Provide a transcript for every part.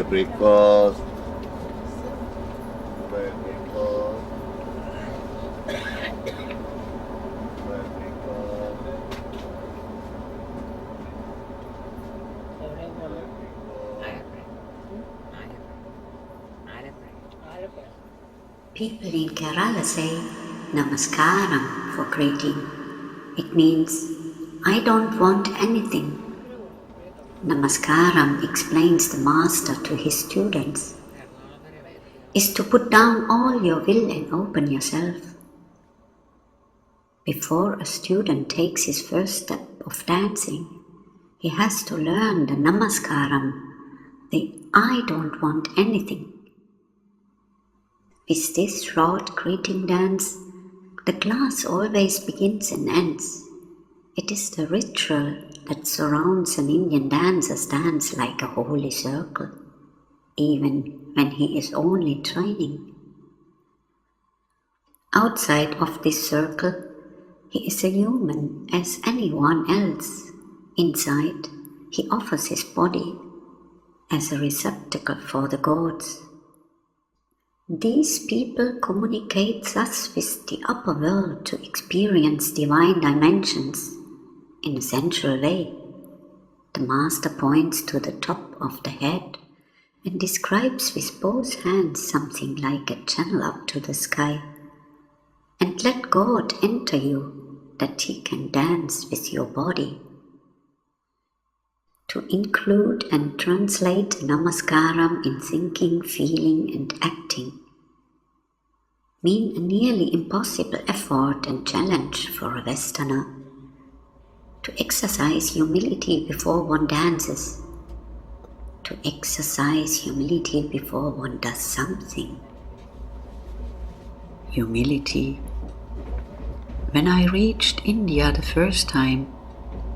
Breakfast. People in Kerala say namaskaram for greeting. It means, I don't want anything. Namaskaram, explains the master to his students, is to put down all your will and open yourself. Before a student takes his first step of dancing, he has to learn the namaskaram, the I don't want anything. With this short greeting dance, the class always begins and ends. It is the ritual that surrounds an Indian dancer's dance like a holy circle, even when he is only training. Outside of this circle, he is a human as anyone else. Inside, he offers his body as a receptacle for the gods. These people communicate thus with the upper world to experience divine dimensions in a sensual way. The master points to the top of the head and describes with both hands something like a channel up to the sky. And let God enter you, that he can dance with your body. To include and translate namaskaram in thinking, feeling and acting mean a nearly impossible effort and challenge for a Westerner. To exercise humility before one dances, to exercise humility before one does something. Humility. When I reached India the first time,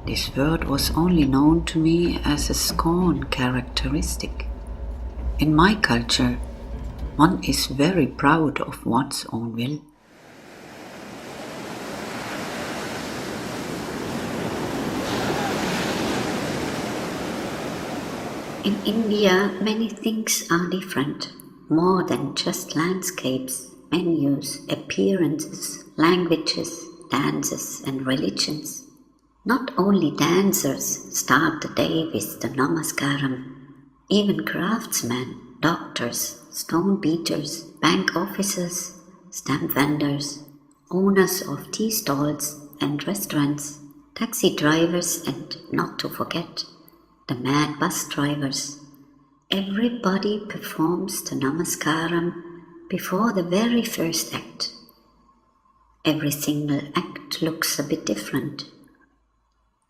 this word was only known to me as a scorn characteristic. In my culture, one is very proud of one's own will. In India, many things are different, more than just landscapes, menus, appearances, languages, dances and religions. Not only dancers start the day with the namaskaram, even craftsmen, doctors, stone beaters, bank officers, stamp vendors, owners of tea stalls and restaurants, taxi drivers and, not to forget, the mad bus drivers. Everybody performs the namaskaram before the very first act. Every single act looks a bit different.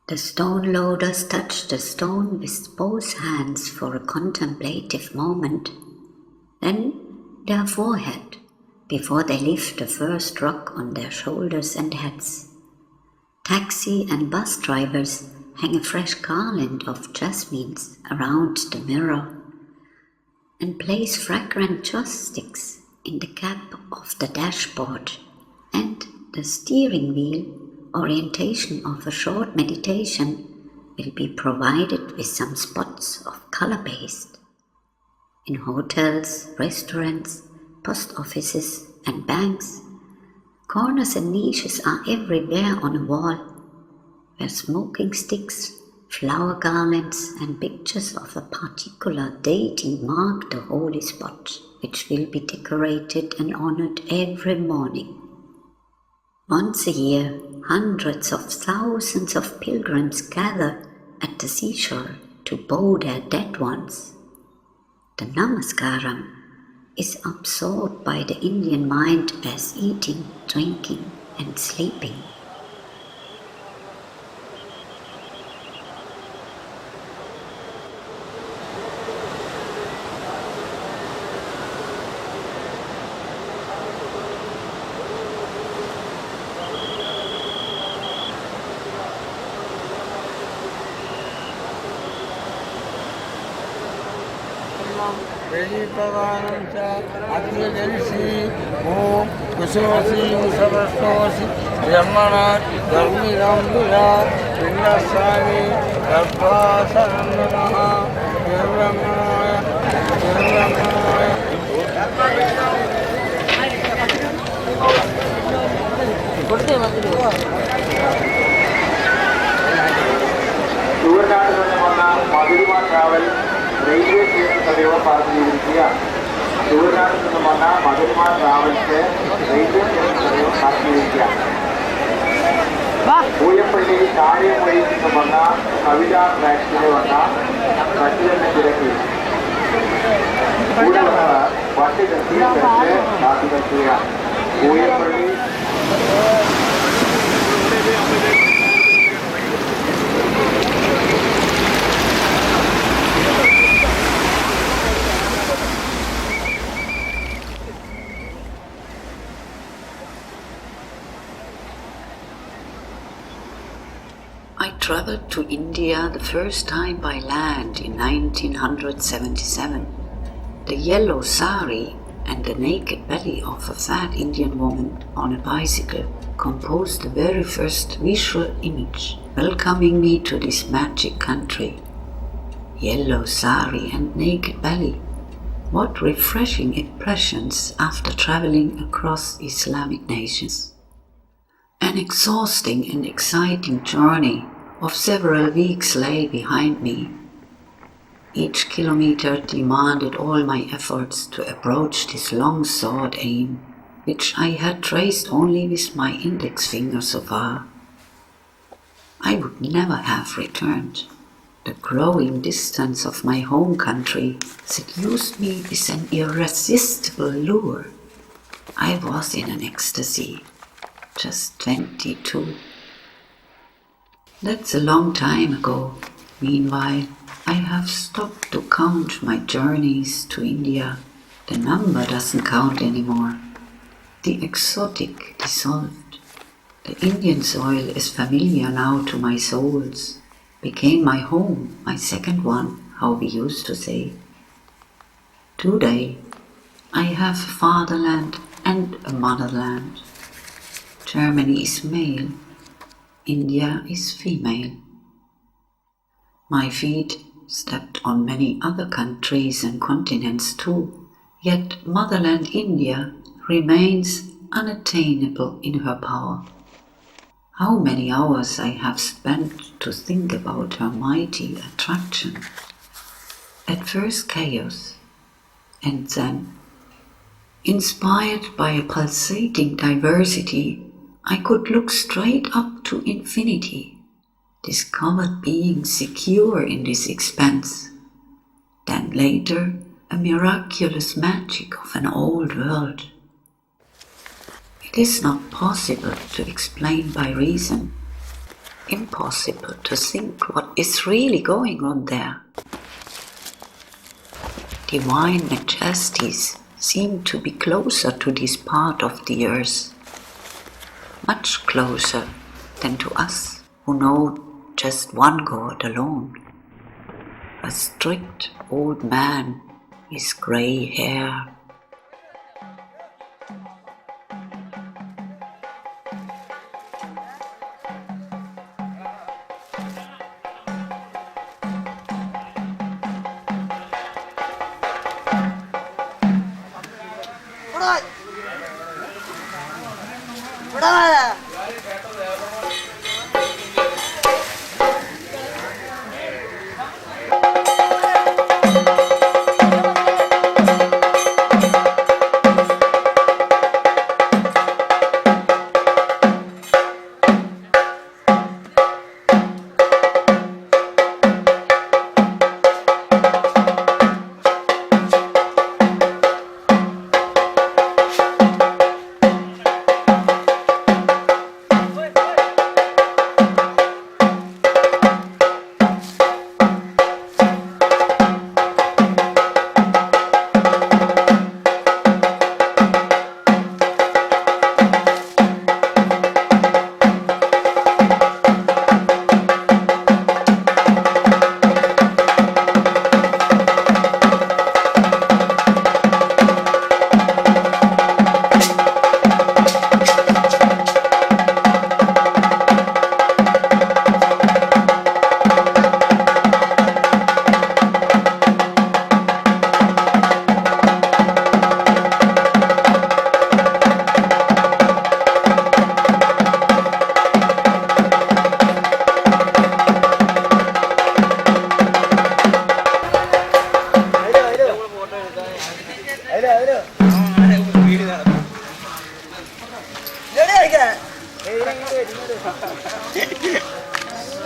The stone loaders touch the stone with both hands for a contemplative moment, then their forehead, before they lift the first rock on their shoulders and heads. Taxi and bus drivers hang a fresh garland of jasmines around the mirror and place fragrant joss sticks in the cap of the dashboard, and the steering wheel orientation of a short meditation will be provided with some spots of color paste. In hotels, restaurants, post offices and banks, corners and niches are everywhere on a wall, where smoking sticks, flower garlands and pictures of a particular deity mark the holy spot, which will be decorated and honored every morning. Once a year, hundreds of thousands of pilgrims gather at the seashore to bow their dead ones. The namaskaram is absorbed by the Indian mind as eating, drinking and sleeping. Pakana Admirensi Om Kusosi Musabastosi Yamana Dharmi Rambira Vindasami Garbhasaranamaha Devramaya Devramaya Suvarnad Madhurima travel railway station Kadeva Parthiviriya Suvarnad Madhurima travel railway station Kadeva Parthiviriya Boyapalli Kariyamai Kavida tracks Pratilana Tiraki Udavara Vatti Dasi Dasi Boyapalli I traveled to India the first time by land in 1977. The yellow sari and the naked belly of a fat Indian woman on a bicycle composed the very first visual image welcoming me to this magic country. Yellow sari and naked belly. What refreshing impressions after traveling across Islamic nations. An exhausting and exciting journey of several weeks lay behind me. Each kilometer demanded all my efforts to approach this long-sought aim, which I had traced only with my index finger so far. I would never have returned. The growing distance of my home country seduced me with an irresistible lure. I was in an ecstasy. Just 22. That's a long time ago. Meanwhile, I have stopped to count my journeys to India. The number doesn't count anymore. The exotic dissolved. The Indian soil is familiar now to my souls. Became my home, my second one, how we used to say. Today, I have a fatherland and a motherland. Germany is male, India is female. My feet stepped on many other countries and continents too, yet motherland India remains unattainable in her power. How many hours I have spent to think about her mighty attraction. At first chaos, and then, inspired by a pulsating diversity, I could look straight up to infinity, discovered being secure in this expanse. Then later, a miraculous magic of an old world. It is not possible to explain by reason, impossible to think what is really going on there. Divine majesties seem to be closer to this part of the earth, much closer than to us who know just one God alone. A strict old man with grey hair.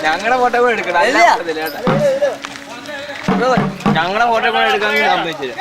ഞങ്ങളുടെ photo കൂടെ എടുക്കണം. ഞങ്ങളുടെ photo കൂടെ എടുക്കാമെങ്കിൽ സമ്മതിച്ചില്ല.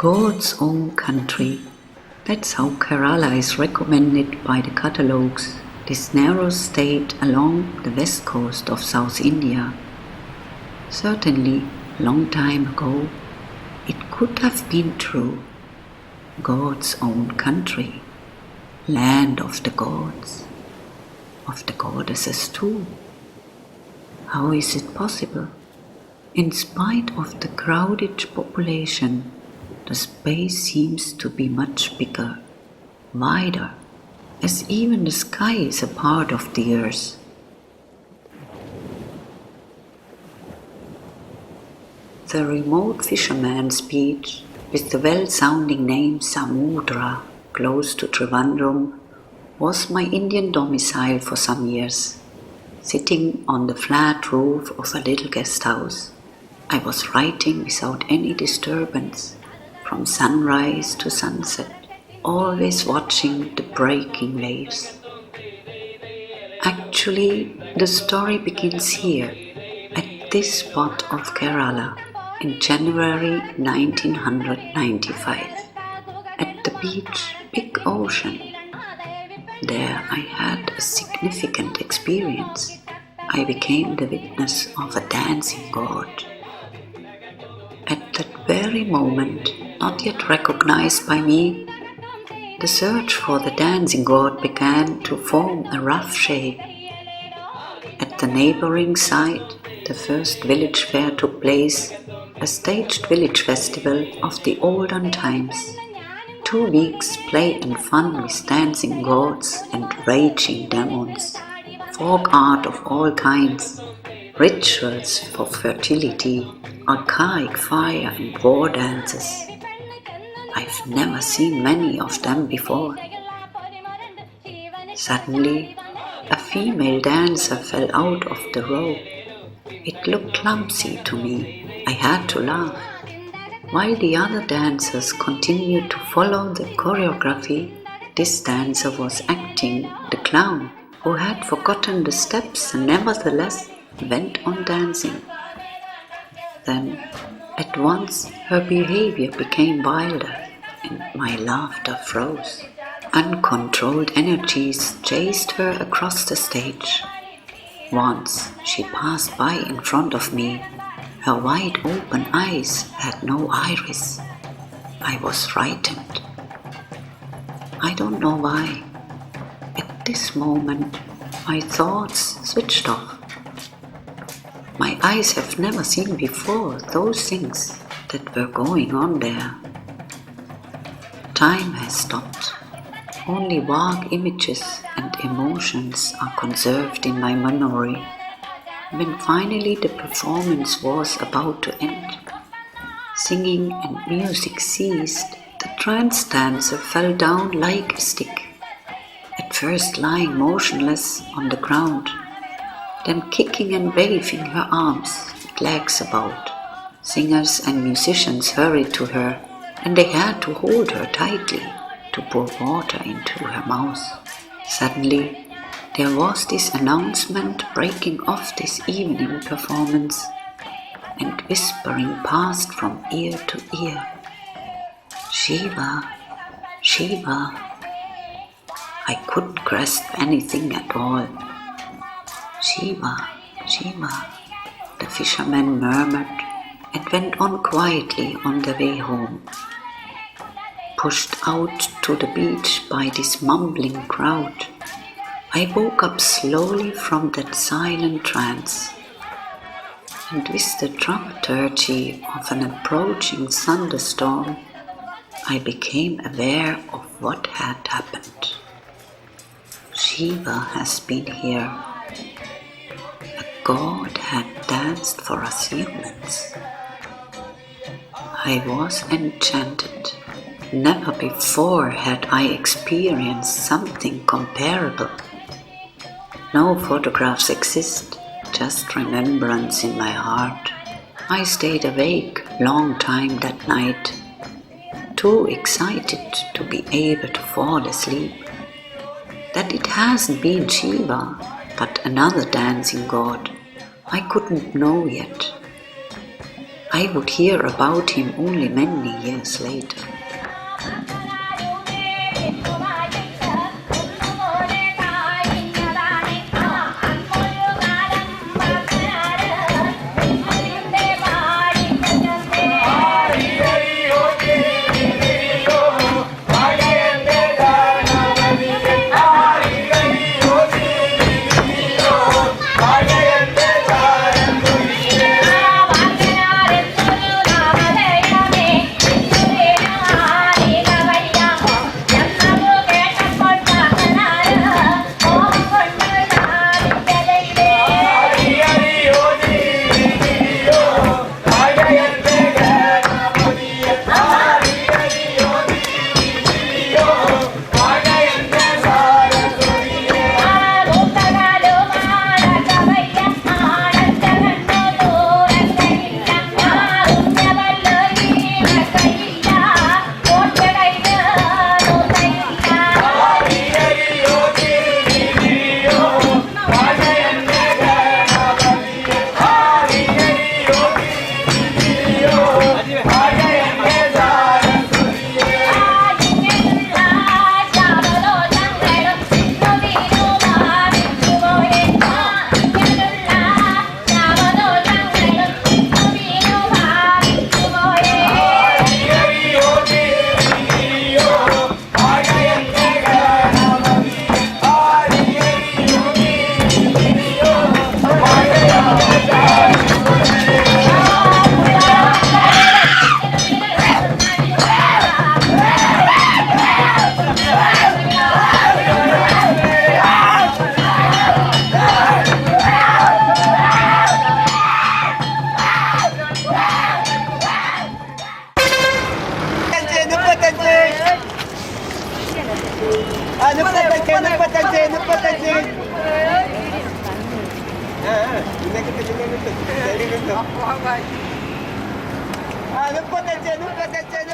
God's own country. That's how Kerala is recommended by the catalogues, this narrow state along the west coast of South India. Certainly, long time ago, it could have been true. God's own country, land of the gods, of the goddesses too. How is it possible? In spite of the crowded population, the space seems to be much bigger, wider, as even the sky is a part of the earth. The remote fisherman's beach, with the well-sounding name Samudra, close to Trivandrum, was my Indian domicile for some years. Sitting on the flat roof of a little guest house, I was writing without any disturbance, from sunrise to sunset, always watching the breaking waves. Actually, the story begins here, at this spot of Kerala, in January 1995, at the beach, big ocean. There I had a significant experience. I became the witness of a dancing god. At that very moment, not yet recognized by me, the search for the dancing god began to form a rough shape. At the neighboring site, the first village fair took place, a staged village festival of the olden times. 2 weeks play and fun with dancing gods and raging demons, folk art of all kinds, rituals for fertility, archaic fire and war dances. I've never seen many of them before. Suddenly, a female dancer fell out of the rope. It looked clumsy to me. I had to laugh. While the other dancers continued to follow the choreography, this dancer was acting the clown who had forgotten the steps and nevertheless went on dancing. Then, at once, her behavior became wilder and my laughter froze. Uncontrolled energies chased her across the stage. Once she passed by in front of me. Her wide open eyes had no iris. I was frightened. I don't know why. At this moment, my thoughts switched off. My eyes have never seen before those things that were going on there. Time has stopped. Only vague images and emotions are conserved in my memory. When finally the performance was about to end, singing and music ceased, the trance dancer fell down like a stick, at first lying motionless on the ground, then kicking and waving her arms and legs about. Singers and musicians hurried to her, and they had to hold her tightly to pour water into her mouth. Suddenly, there was this announcement breaking off this evening performance, and whispering passed from ear to ear. Shiva, Shiva. I couldn't grasp anything at all. Shiva, Shiva, the fisherman murmured and went on quietly on the way home. Pushed out to the beach by this mumbling crowd, I woke up slowly from that silent trance, and with the dramaturgy of an approaching thunderstorm, I became aware of what had happened. Shiva has been here. A god had danced for us humans. I was enchanted. Never before had I experienced something comparable. No photographs exist, just remembrance in my heart. I stayed awake long time that night, too excited to be able to fall asleep. That it hasn't been Shiva, but another dancing god, I couldn't know yet. I would hear about him only many years later.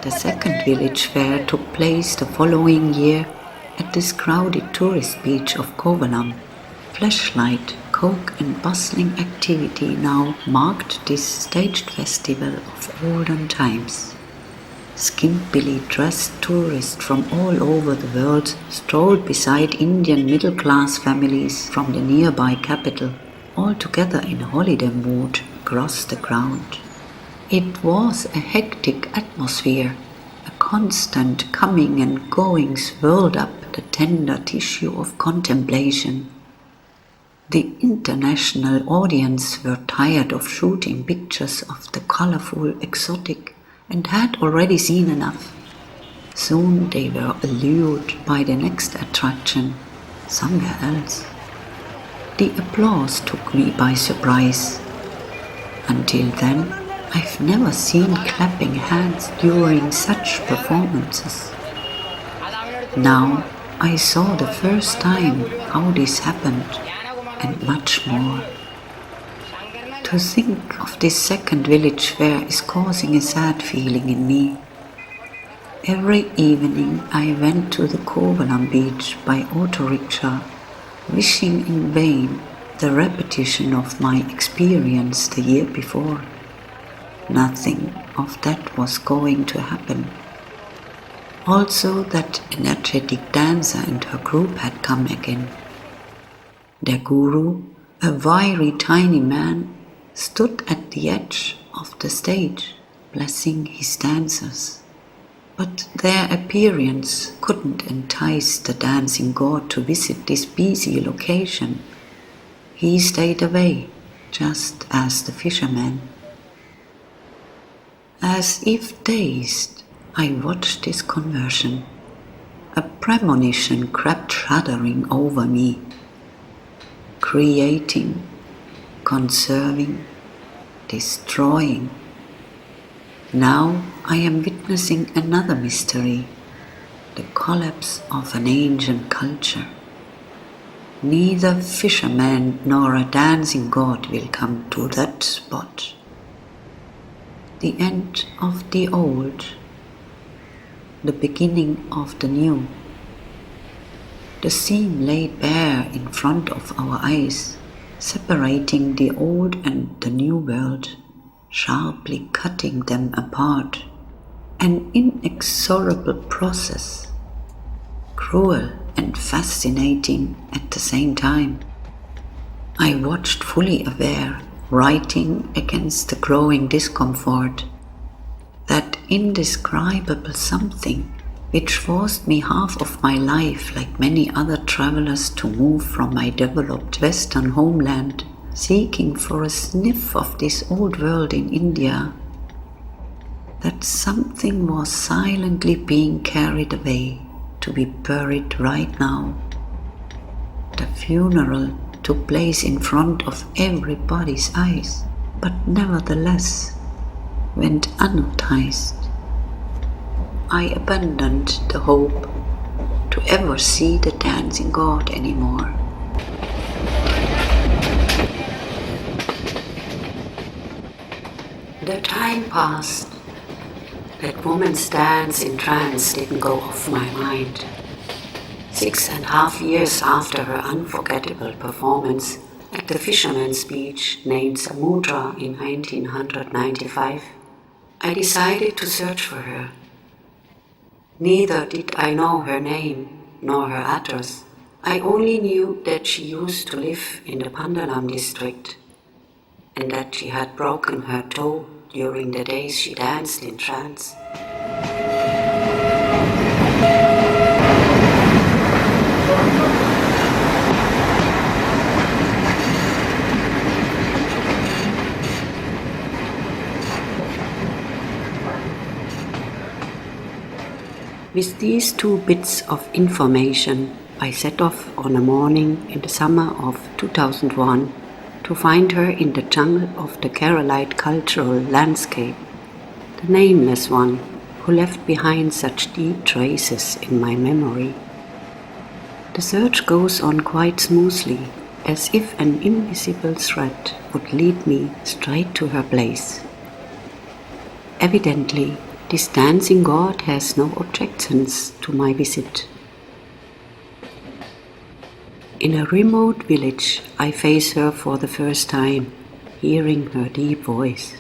The second village fair took place the following year at this crowded tourist beach of Kovalam. Flashlight, coke and bustling activity now marked this staged festival of olden times. Skimpily dressed tourists from all over the world strolled beside Indian middle-class families from the nearby capital, all together in holiday mood across the ground. It was a hectic atmosphere. A constant coming and going swirled up the tender tissue of contemplation. The international audience were tired of shooting pictures of the colorful, exotic, and had already seen enough. Soon they were allured by the next attraction, somewhere else. The applause took me by surprise. Until then, I've never seen clapping hands during such performances. Now I saw the first time how this happened, and much more. To think of this second village fair is causing a sad feeling in me. Every evening I went to the Kovalam beach by auto rickshaw, wishing in vain the repetition of my experience the year before. Nothing of that was going to happen. Also, that energetic dancer and her group had come again. Their guru, a wiry tiny man, stood at the edge of the stage, blessing his dancers. But their appearance couldn't entice the dancing god to visit this busy location. He stayed away, just as the fisherman. As if dazed, I watched this conversion. A premonition crept shuddering over me. Creating, conserving, destroying. Now I am witnessing another mystery, the collapse of an ancient culture. Neither fisherman nor a dancing god will come to that spot. The end of the old, the beginning of the new. The seam laid bare in front of our eyes, separating the old and the new world, sharply cutting them apart. An inexorable process, cruel and fascinating at the same time. I watched fully aware, writing against the growing discomfort, that indescribable something which forced me half of my life, like many other travelers, to move from my developed Western homeland, seeking for a sniff of this old world in India. That something was silently being carried away to be buried right now. The funeral took place in front of everybody's eyes, but nevertheless went unnoticed. I abandoned the hope to ever see the dancing god anymore. The time passed. That woman's dance in trance didn't go off my mind. 6.5 years after her unforgettable performance at the Fisherman's Beach named Samudra in 1995, I decided to search for her. Neither did I know her name nor her address. I only knew that she used to live in the Pandalam district and that she had broken her toe during the days she danced in trance. With these 2 bits of information, I set off on a morning in the summer of 2001 to find her in the jungle of the Keralite cultural landscape, the nameless one who left behind such deep traces in my memory. The search goes on quite smoothly, as if an invisible thread would lead me straight to her place. Evidently, this dancing god has no objections to my visit. In a remote village, I face her for the first time, hearing her deep voice.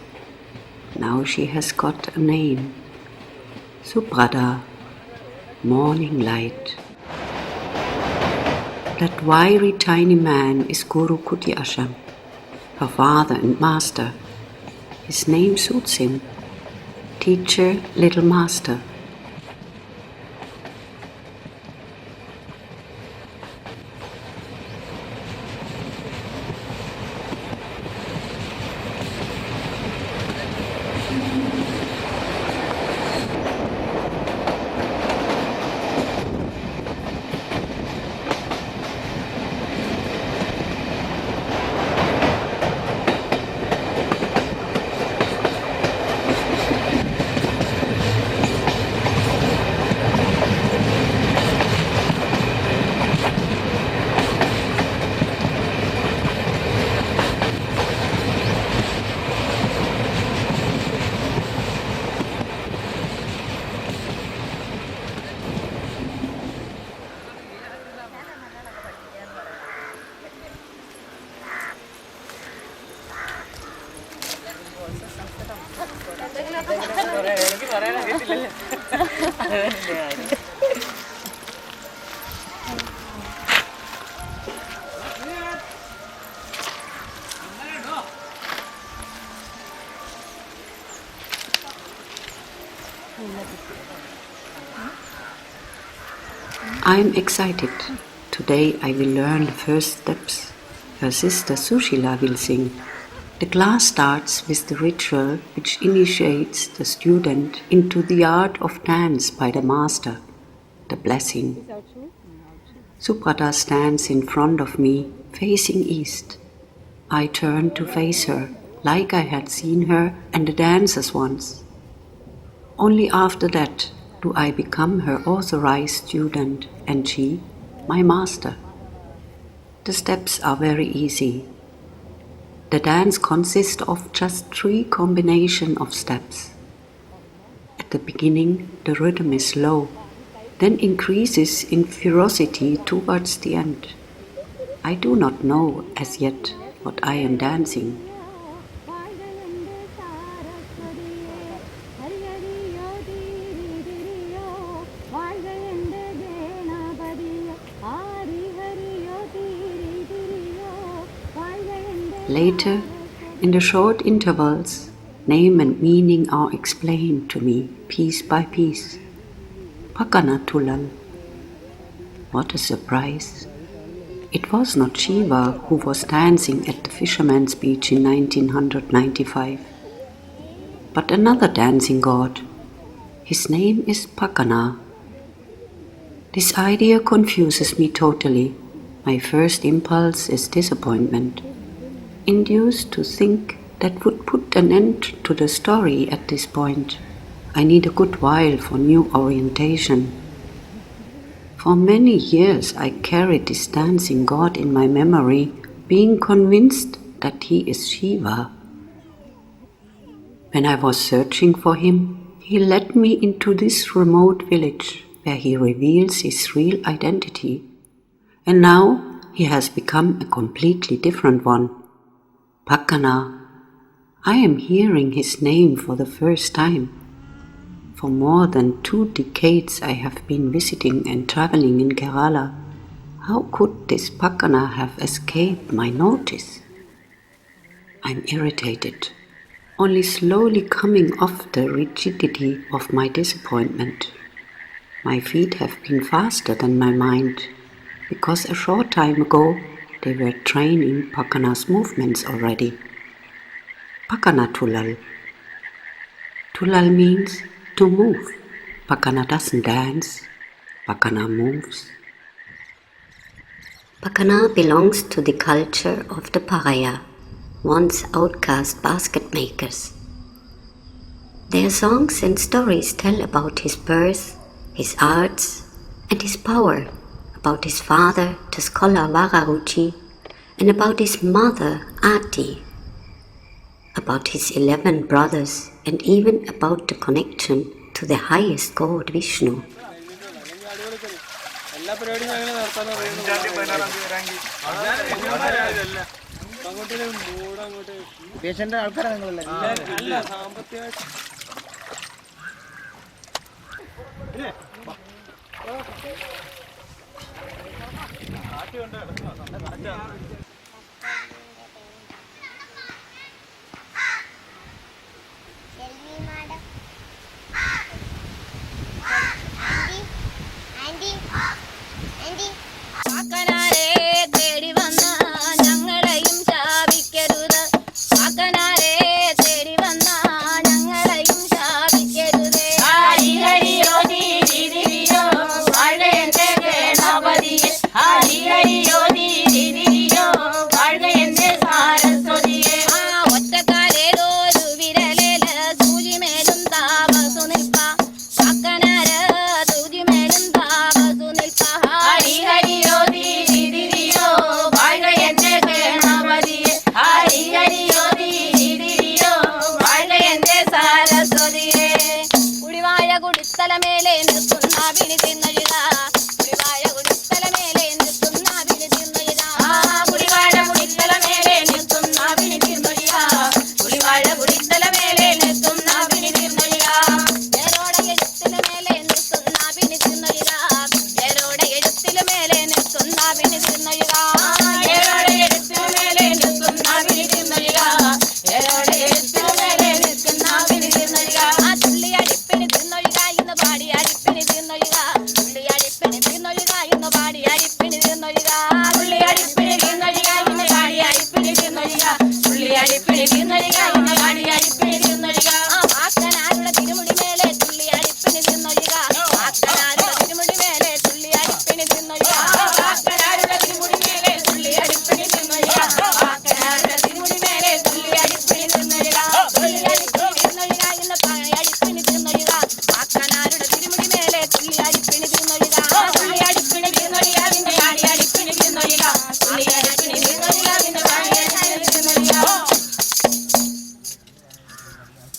Now she has got a name, Subrada, morning light. That wiry tiny man is Guru Kutyasham, her father and master. His name suits him. Teacher, little master. I'm excited. Today I will learn the first steps. Her sister Sushila will sing. The class starts with the ritual which initiates the student into the art of dance by the master, the blessing. Subrata stands in front of me, facing east. I turn to face her, like I had seen her and the dancers once. Only after that do I become her authorized student and she, my master. The steps are very easy. The dance consists of just 3 combinations of steps. At the beginning, the rhythm is slow, then increases in ferocity towards the end. I do not know as yet what I am dancing. Later, in the short intervals, name and meaning are explained to me piece by piece. Pakana-tullal. What a surprise! It was not Shiva who was dancing at the fisherman's beach in 1995, but another dancing god. His name is Pakana. This idea confuses me totally. My first impulse is disappointment, induced to think that would put an end to the story at this point. I need a good while for new orientation. For many years I carried this dancing god in my memory, being convinced that he is Shiva. When I was searching for him, he led me into this remote village where he reveals his real identity. And now he has become a completely different one. Pakana. I am hearing his name for the first time. For more than 2 decades I have been visiting and traveling in Kerala. How could this Pakana have escaped my notice? I'm irritated, only slowly coming off the rigidity of my disappointment. My feet have been faster than my mind, because a short time ago they were training Pakana's movements already. Pakana-tullal. Tullal means to move. Pakana doesn't dance. Pakana moves. Pakana belongs to the culture of the Paraya, once outcast basket makers. Their songs and stories tell about his birth, his arts, and his power, about his father, the scholar Vararuchi, and about his mother, Ati, about his 11 brothers, and even about the connection to the highest god Vishnu.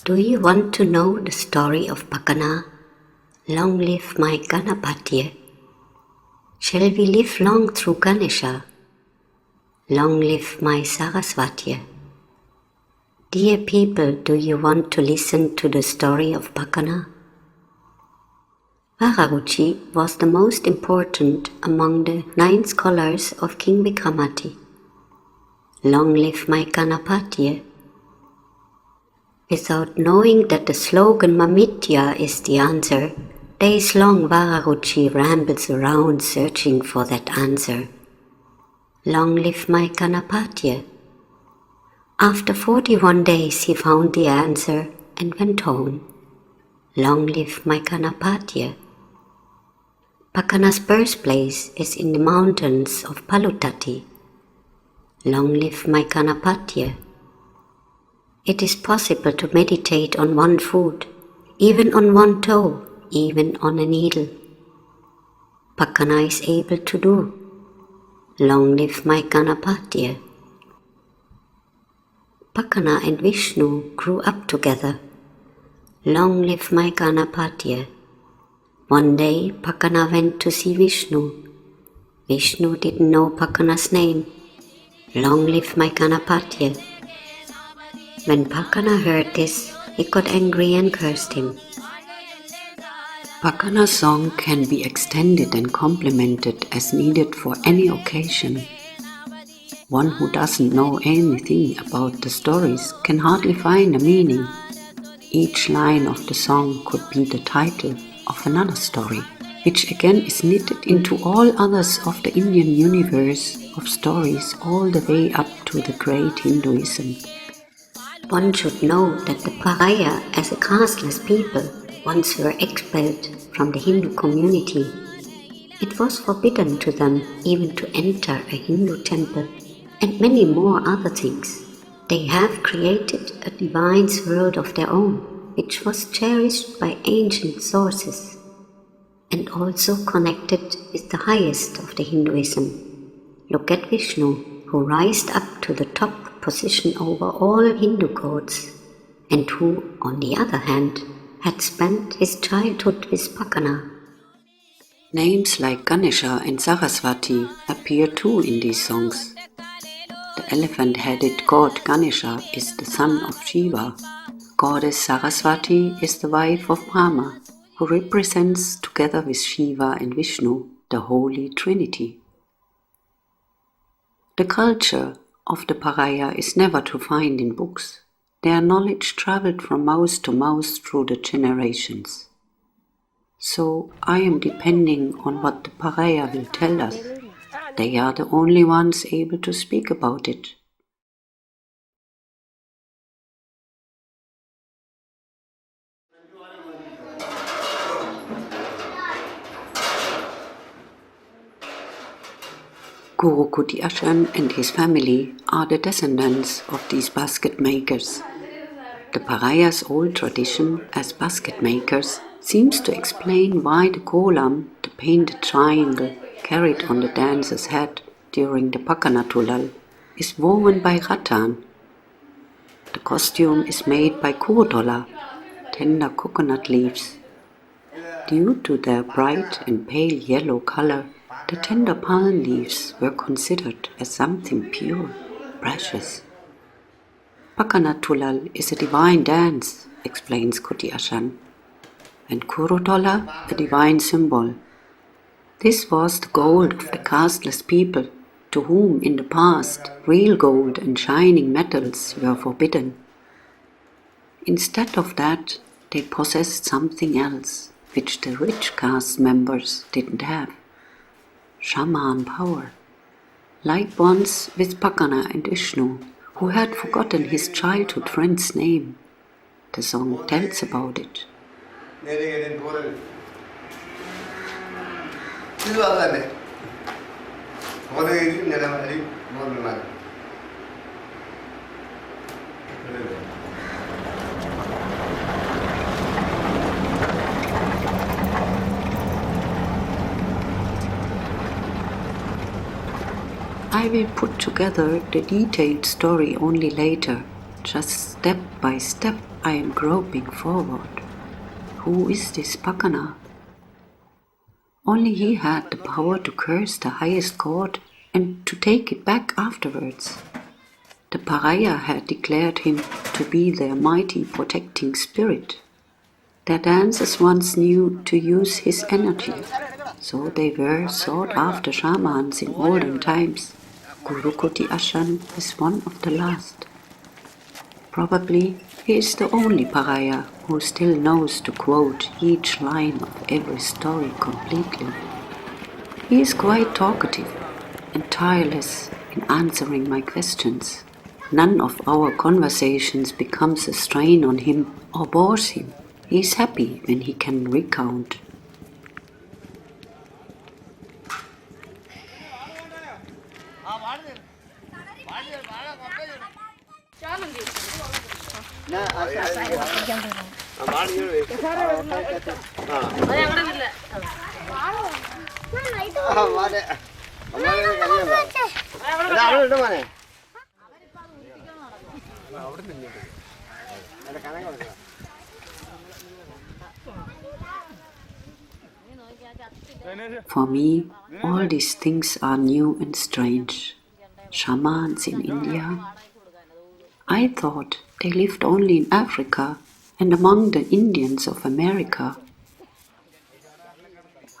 Do you want to know the story of Pakana? Long live my Ganapatya. Shall we live long through Ganesha? Long live my Sarasvatya. Dear people, do you want to listen to the story of Pakana? Vararuchi was the most important among the 9 scholars of King Vikramati. Long live my Ganapatya. Without knowing that the slogan Mamitya is the answer, days long Vararuchi rambles around searching for that answer. Long live my Ganapatya. After 41 days he found the answer and went home. Long live my Ganapatya. Pakana's birthplace is in the mountains of Palutati. Long live my Ganapatya. It is possible to meditate on one foot, even on one toe, even on a needle. Pakana is able to do. Long live my Ganapatya. Pakana and Vishnu grew up together. Long live my Ganapatya. One day Pakana went to see Vishnu. Vishnu didn't know Pakana's name. Long live my Ganapatya. When Pakana heard this, he got angry and cursed him. Pakana's song can be extended and complemented as needed for any occasion. One who doesn't know anything about the stories can hardly find a meaning. Each line of the song could be the title of another story, which again is knitted into all others of the Indian universe of stories all the way up to the great Hinduism. One should know that the Paraya, as a casteless people, once were expelled from the Hindu community. It was forbidden to them even to enter a Hindu temple, and many more other things. They have created a divine world of their own, which was cherished by ancient sources, and also connected with the highest of the Hinduism. Look at Vishnu, who rised up to the top position over all Hindu gods, and who, on the other hand, had spent his childhood with Pakana. Names like Ganesha and Saraswati appear too in these songs. The elephant-headed god Ganesha is the son of Shiva. Goddess Saraswati is the wife of Brahma, who represents, together with Shiva and Vishnu, the Holy Trinity. The culture of the Paraya is never to find in books. Their knowledge traveled from mouth to mouth through the generations. So I am depending on what the Paraya will tell us. They are the only ones able to speak about it. Guru Kutiashan and his family are the descendants of these basket makers. The Paraya's old tradition as basket makers seems to explain why the kolam, the painted triangle carried on the dancer's head during the Pakkanar-tullal, is woven by rattan. The costume is made by kurotola, tender coconut leaves. Due to their bright and pale yellow color, the tender palm leaves were considered as something pure, precious. Pakana-tullal is a divine dance, explains Kutiashan, and kurotola a divine symbol. This was the gold of the casteless people, to whom in the past real gold and shining metals were forbidden. Instead of that, they possessed something else, which the rich caste members didn't have. Shaman power. Like once with Pakana and Vishnu, who had forgotten his childhood friend's name. The song tells about it. I will put together the detailed story only later, Just step by step I am groping forward. Who is this Pakana? Only he had the power to curse the highest god and to take it back afterwards. The Paraya had declared him to be their mighty protecting spirit. Their dancers once knew to use his energy, so they were sought after shamans in olden times. Guru Koti Ashan is one of the last. Probably he is the only Paraya who still knows to quote each line of every story completely. He is quite talkative and tireless in answering my questions. None of our conversations becomes a strain on him or bores him. He is happy when he can recount. For me, all these things are new and strange. Shamans in India? I thought they lived only in Africa and among the Indians of America.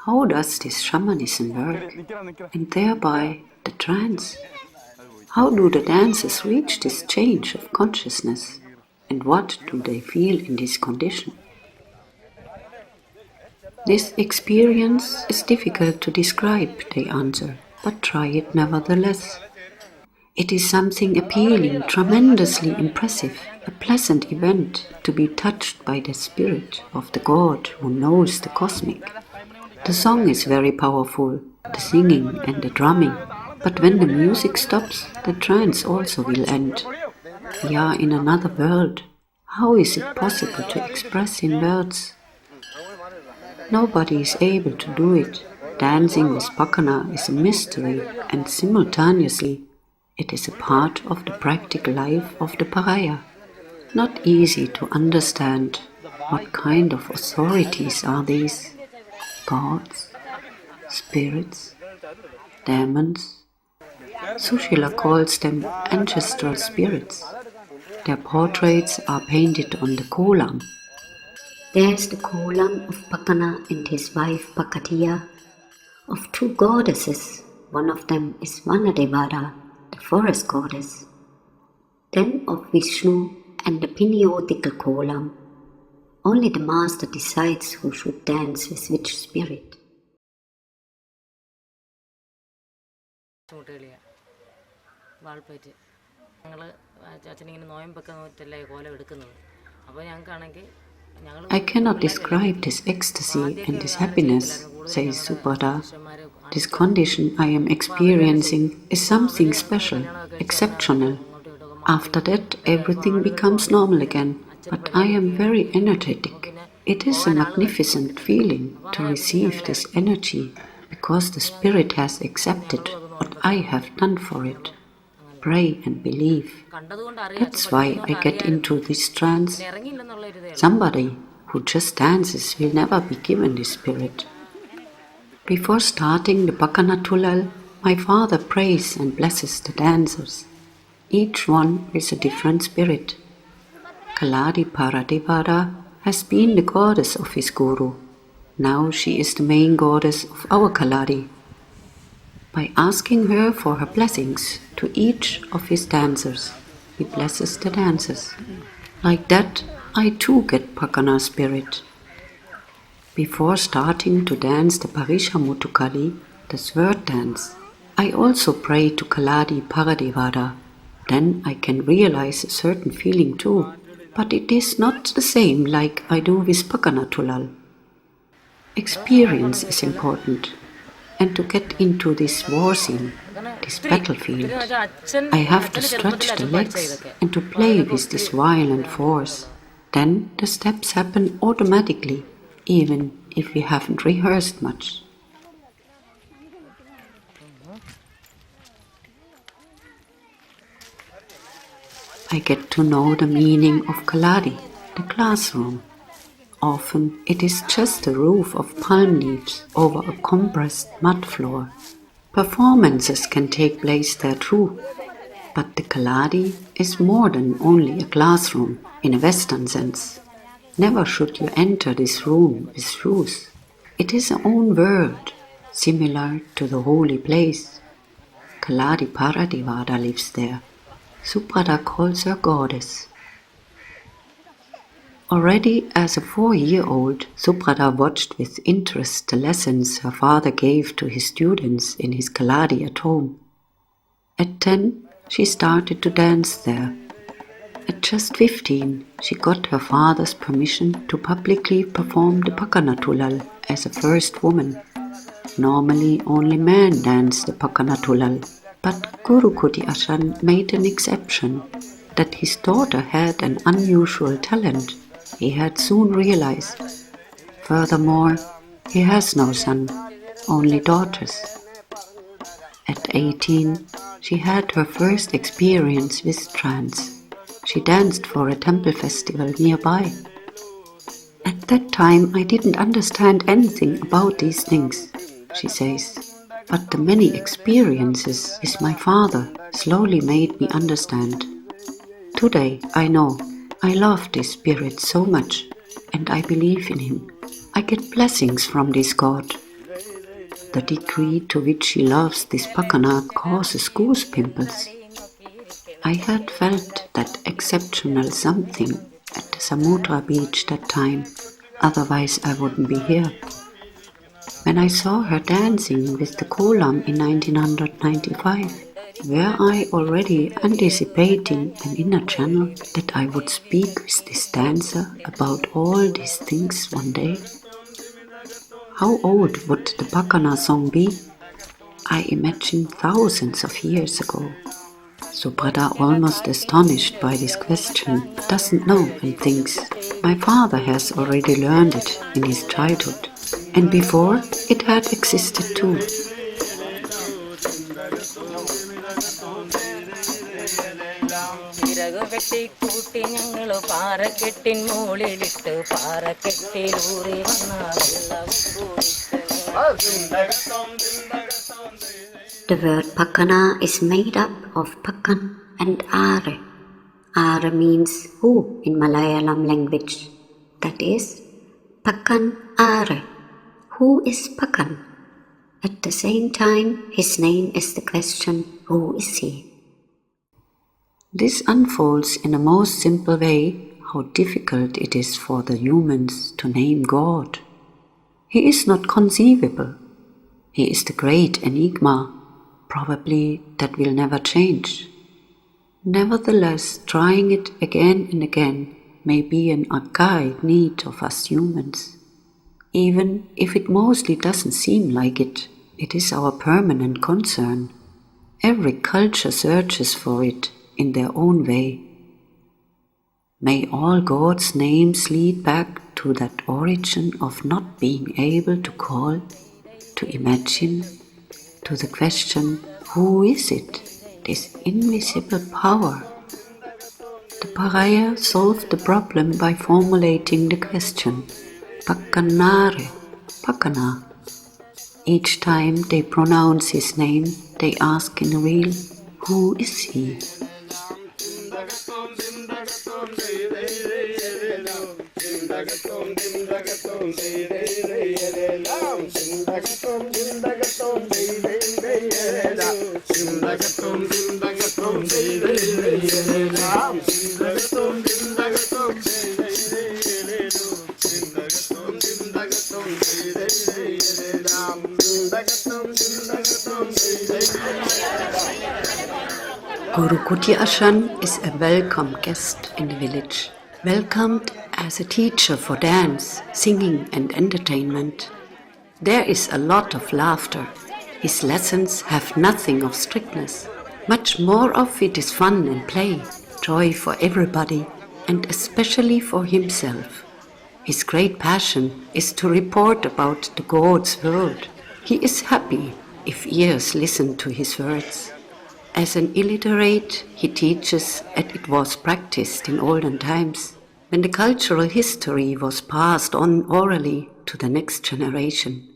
How does this shamanism work? And thereby the trance? How do the dancers reach this change of consciousness? And what do they feel in this condition? This experience is difficult to describe, they answer, but try it nevertheless. It is something appealing, tremendously impressive, a pleasant event to be touched by the spirit of the God who knows the cosmic. The song is very powerful, the singing and the drumming, but when the music stops, the trance also will end. We are in another world. How is it possible to express in words? Nobody is able to do it. Dancing with Pakana is a mystery, and simultaneously it is a part of the practical life of the Paraya. Not easy to understand. What kind of authorities are these? Gods? Spirits? Demons? Sushila calls them ancestral spirits. Their portraits are painted on the kolam. There's the kolam of Pakana and his wife Pakatiya, of two goddesses. One of them is Vanadevara, the forest goddess. Then of Vishnu and the piniotical kolam. Only the master decides who should dance with which spirit. I cannot describe this ecstasy and this happiness, says Subhadra. This condition I am experiencing is something special, exceptional. After that, everything becomes normal again, but I am very energetic. It is a magnificent feeling to receive this energy, because the Spirit has accepted what I have done for it. Pray and believe. That's why I get into this trance. Somebody who just dances will never be given this spirit. Before starting the Pakkanar-tullal, my father prays and blesses the dancers. Each one is a different spirit. Kaladi Paradevada has been the goddess of his guru. Now she is the main goddess of our Kaladi. By asking her for her blessings to each of his dancers, he blesses the dancers. Like that, I too get Pakana spirit. Before starting to dance the Parishamutukali, the sword dance, I also pray to Kaladi Paradevada. Then I can realize a certain feeling too, but it is not the same like I do with Pakana-tullal. Experience is important. And to get into this war scene, this battlefield, I have to stretch the legs and to play with this violent force. Then the steps happen automatically, even if we haven't rehearsed much. I get to know the meaning of Kaladi, the classroom. Often it is just a roof of palm leaves over a compressed mud floor. Performances can take place there too, but the Kaladi is more than only a classroom in a Western sense. Never should you enter this room with shoes. It is a own world, similar to the holy place. Kaladi Paradivada lives there. Subrata calls her goddess. Already as a 4-year-old, Subrata watched with interest the lessons her father gave to his students in his Kaladi at home. At 10, she started to dance there. At just 15, she got her father's permission to publicly perform the Pakana-tullal as a first woman. Normally only men dance the Pakana-tullal, but Guru Kuti Ashan made an exception. That his daughter had an unusual talent, he had soon realized. Furthermore, he has no son, only daughters. At 18, she had her first experience with trance. She danced for a temple festival nearby. At that time I didn't understand anything about these things, she says, but the many experiences with my father slowly made me understand. Today I know I love this spirit so much and I believe in him. I get blessings from this God. The degree to which she loves this Pakana causes goose pimples. I had felt that exceptional something at the Samudra beach that time, otherwise I wouldn't be here. When I saw her dancing with the kolam in 1995, were I already anticipating an inner channel that I would speak with this dancer about all these things one day? How old would the Pakana song be? I imagined thousands of years ago. Subrata, almost astonished by this question, doesn't know and thinks, my father has already learned it in his childhood, and before it had existed too. The word Pakana is made up of Pakan and Are. Are means who in Malayalam language. That is, Pakan Are. Who is Pakan? At the same time, his name is the question, who is he? This unfolds in a most simple way how difficult it is for the humans to name God. He is not conceivable. He is the great enigma. Probably that will never change. Nevertheless, trying it again and again may be an archaic need of us humans. Even if it mostly doesn't seem like it, it is our permanent concern. Every culture searches for it in their own way. May all God's names lead back to that origin of not being able to call, to imagine, to the question, who is it, this invisible power? The Paraya solved the problem by formulating the question, Pakkanare, Pakana. Each time they pronounce his name, they ask in real, who is he? Guru Kuti Ashan is a welcome guest in the village, welcomed as a teacher for dance, singing and entertainment. There is a lot of laughter. His lessons have nothing of strictness. Much more of it is fun and play, joy for everybody and especially for himself. His great passion is to report about the God's world. He is happy if ears listen to his words. As an illiterate, he teaches that it was practiced in olden times, when the cultural history was passed on orally to the next generation.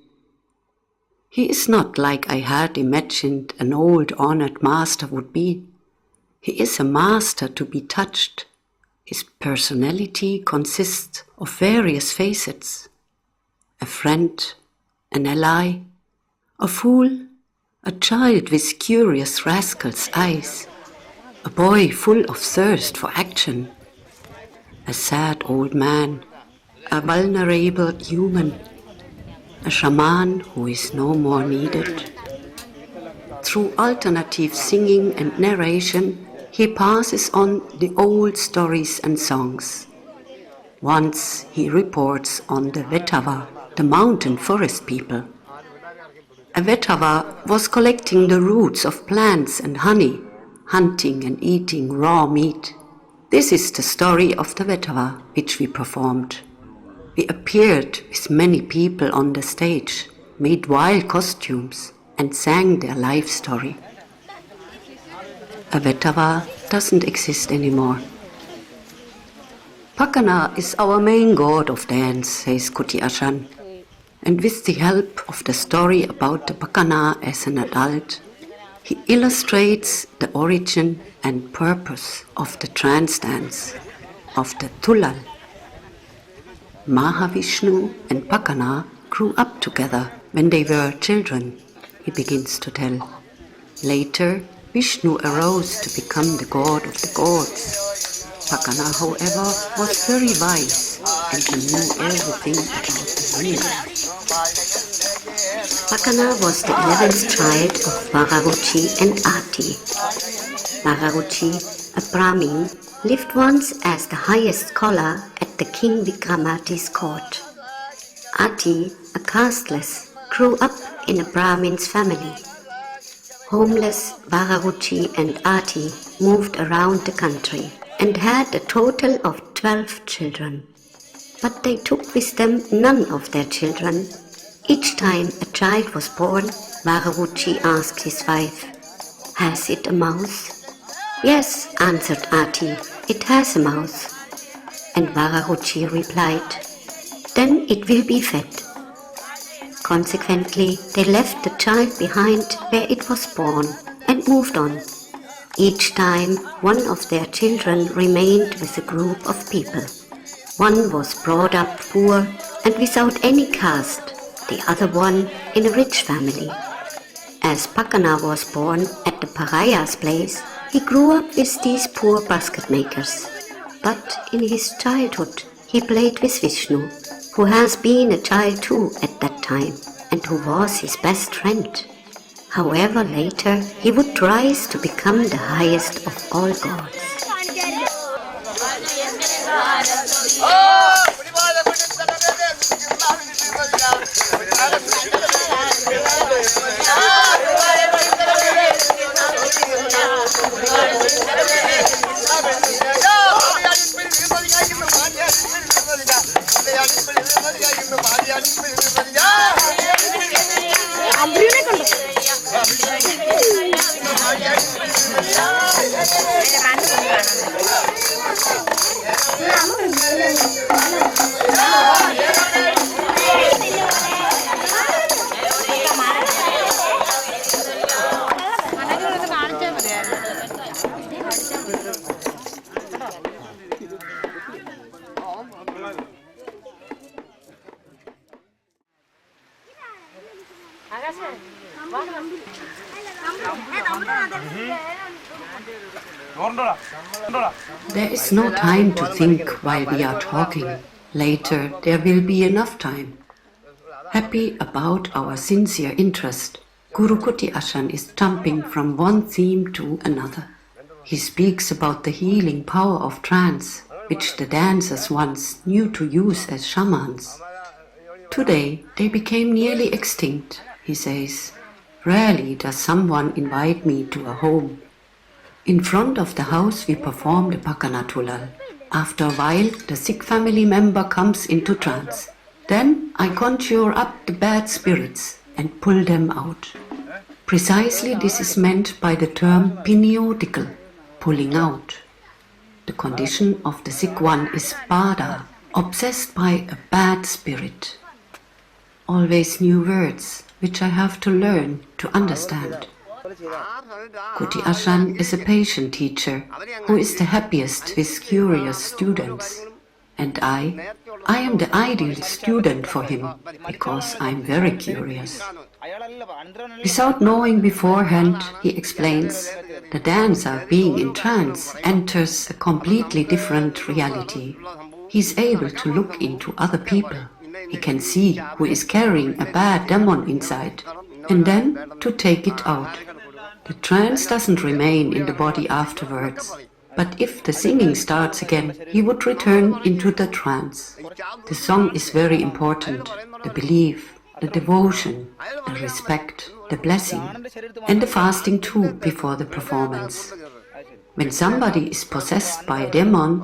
He is not like I had imagined an old honored master would be. He is a master to be touched. His personality consists of various facets: a friend, an ally, a fool, a child with curious rascal's eyes, a boy full of thirst for action, a sad old man, a vulnerable human, a shaman who is no more needed. Through alternative singing and narration, he passes on the old stories and songs. Once he reports on the Vetava, the mountain forest people. A Vetava was collecting the roots of plants and honey, hunting and eating raw meat. This is the story of the Vetava which we performed. We appeared with many people on the stage, made wild costumes, and sang their life story. A Vetava doesn't exist anymore. Pakana is our main god of dance, says Kuti Ashan. And with the help of the story about the Pakana as an adult, he illustrates the origin and purpose of the Trance-Dance, of the Tullal. Mahavishnu and Pakana grew up together when they were children, he begins to tell. Later, Vishnu arose to become the god of the gods. Pakana, however, was very wise and he knew everything about the universe. Pakana was the 11th child of Vararuchi and Ati. Vararuchi, a Brahmin, lived once as the highest scholar at the king Vikramati's court. Ati, a casteless, grew up in a Brahmin's family. Homeless, Vararuchi and Ati moved around the country and had a total of 12 children. But they took with them none of their children. Each time a child was born, Vararuchi asked his wife, "Has it a mouth?" "Yes," answered Ati, "it has a mouth." And Vararuchi replied, "Then it will be fed." Consequently, they left the child behind where it was born and moved on. Each time, one of their children remained with a group of people. One was brought up poor and without any caste, the other one in a rich family. As Pakana was born at the Paraya's place, he grew up with these poor basket makers. But in his childhood, he played with Vishnu, who has been a child too at that time, and who was his best friend. However, later he would rise to become the highest of all gods. There is no time to think while we are talking. Later there will be enough time. Happy about our sincere interest, Guru Kuti Ashan is jumping from one theme to another. He speaks about the healing power of trance, which the dancers once knew to use as shamans. Today they became nearly extinct, he says. Rarely does someone invite me to a home. In front of the house we perform the Pakana-tullal. After a while the sick family member comes into trance. Then I conjure up the bad spirits and pull them out. Precisely this is meant by the term piniotical, pulling out. The condition of the sick one is bada, obsessed by a bad spirit. Always new words, which I have to learn to understand. Kuti Ashan is a patient teacher who is the happiest with curious students. And I am the ideal student for him because I am very curious. Without knowing beforehand, he explains, the dancer being in trance enters a completely different reality. He is able to look into other people. He can see who is carrying a bad demon inside and then to take it out. The trance doesn't remain in the body afterwards. But if the singing starts again, he would return into the trance. The song is very important, the belief, the devotion, the respect, the blessing, and the fasting too before the performance. When somebody is possessed by a demon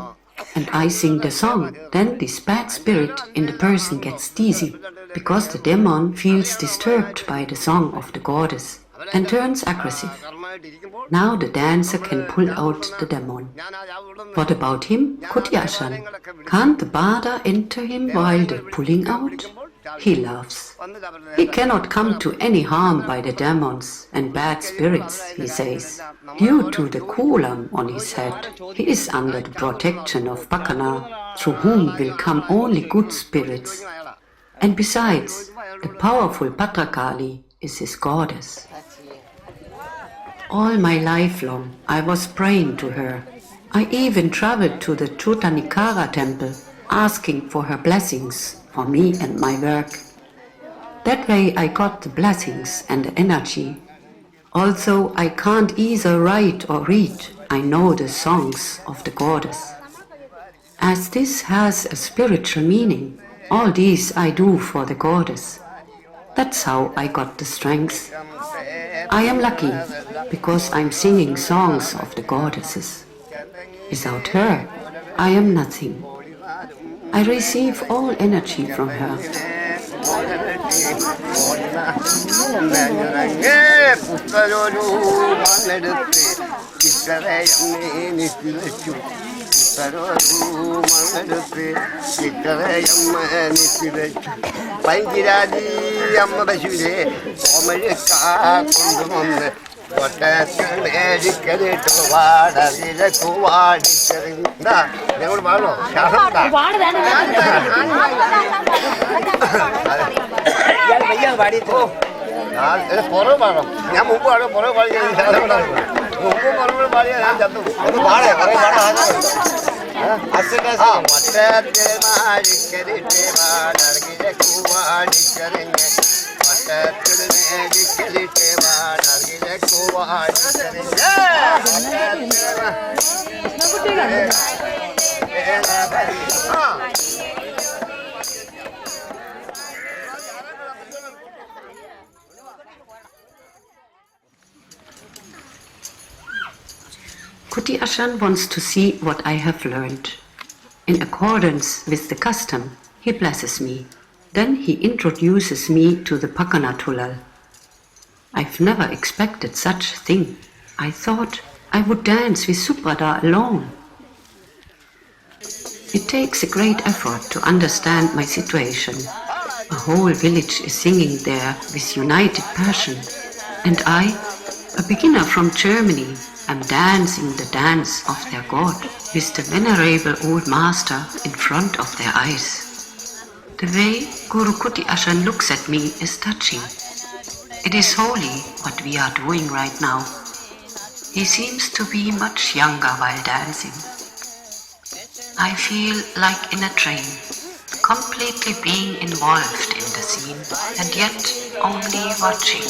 and I sing the song, then this bad spirit in the person gets dizzy, because the demon feels disturbed by the song of the goddess and turns aggressive. Now the dancer can pull out the demon. What about him, Kuti Ashan? Can't the bada enter him while the pulling out? He laughs. He cannot come to any harm by the demons and bad spirits, he says. Due to the kulam on his head, he is under the protection of Pakana, through whom will come only good spirits. And besides, the powerful Bhadrakali is his goddess. All my life long, I was praying to her. I even traveled to the Chutanikara temple, asking for her blessings for me and my work. That way I got the blessings and the energy. Also, I can't either write or read. I know the songs of the goddess. As this has a spiritual meaning, all these I do for the goddess. That's how I got the strength. I am lucky because I'm singing songs of the goddesses. Without her, I am nothing. I receive all energy from her. Kuti Ashan wants to see what I have learned. In accordance with the custom, he blesses me. Then he introduces me to the Pakana-tullal. I've never expected such a thing. I thought I would dance with Subrada alone. It takes a great effort to understand my situation. A whole village is singing there with united passion. And I, a beginner from Germany, am dancing the dance of their god with the venerable old master in front of their eyes. The way Guru Kuti Ashan looks at me is touching. It is holy what we are doing right now. He seems to be much younger while dancing. I feel like in a train, completely being involved in the scene and yet only watching.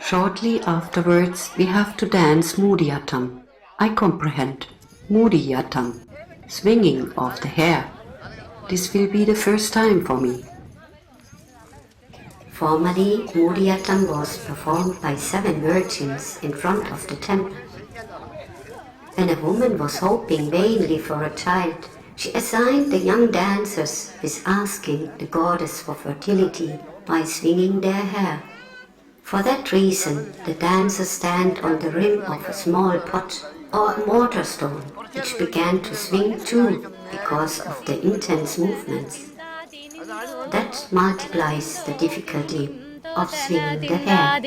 Shortly afterwards, we have to dance Mudiyattam. I comprehend. Mudiyattam, swinging of the hair. This will be the first time for me. Formerly, Mudiyattam was performed by 7 virgins in front of the temple. When a woman was hoping vainly for a child, she assigned the young dancers with asking the goddess for fertility by swinging their hair. For that reason, the dancers stand on the rim of a small pot or a mortar stone, which began to swing too because of the intense movements. That multiplies the difficulty of swinging the hair.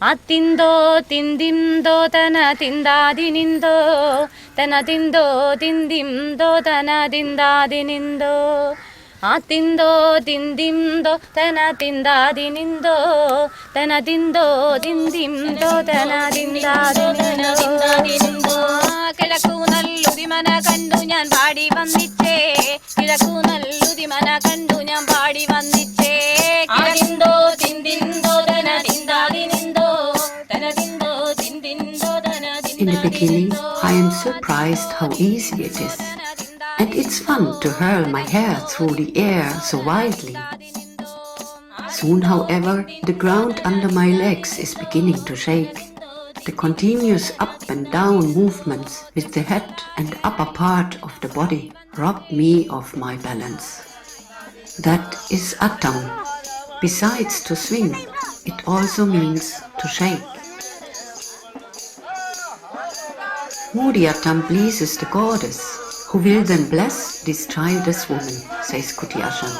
Atindo tindimdo tana tindadinindo tana tindo tindimdo tana tindadinindo Atindo tindimdo tana tindadinindo tana tindo tindimdo tana tindadinindo കിഴക്കൂനല്ലുതിമന കണ്ടു ഞാൻ പാടി വന്നിച്ചേ കിഴക്കൂനല്ലുതിമന കണ്ടു ഞാൻ പാടി വന്നിച്ചേ കിഴക്കിന്തോ തിന്തിന്തോ തന തിന്താതിനിന്തോ തന തിന്തോ തിന്തിന്തോ തന In the beginning, I am surprised how easy it is. And it's fun to hurl my hair through the air so wildly. Soon, however, the ground under my legs is beginning to shake. The continuous up and down movements with the head and upper part of the body rob me of my balance. That is attam. Besides to swing, it also means to shake. Mudiyattam pleases the goddess, who will then bless this childless woman, says Kutiashan.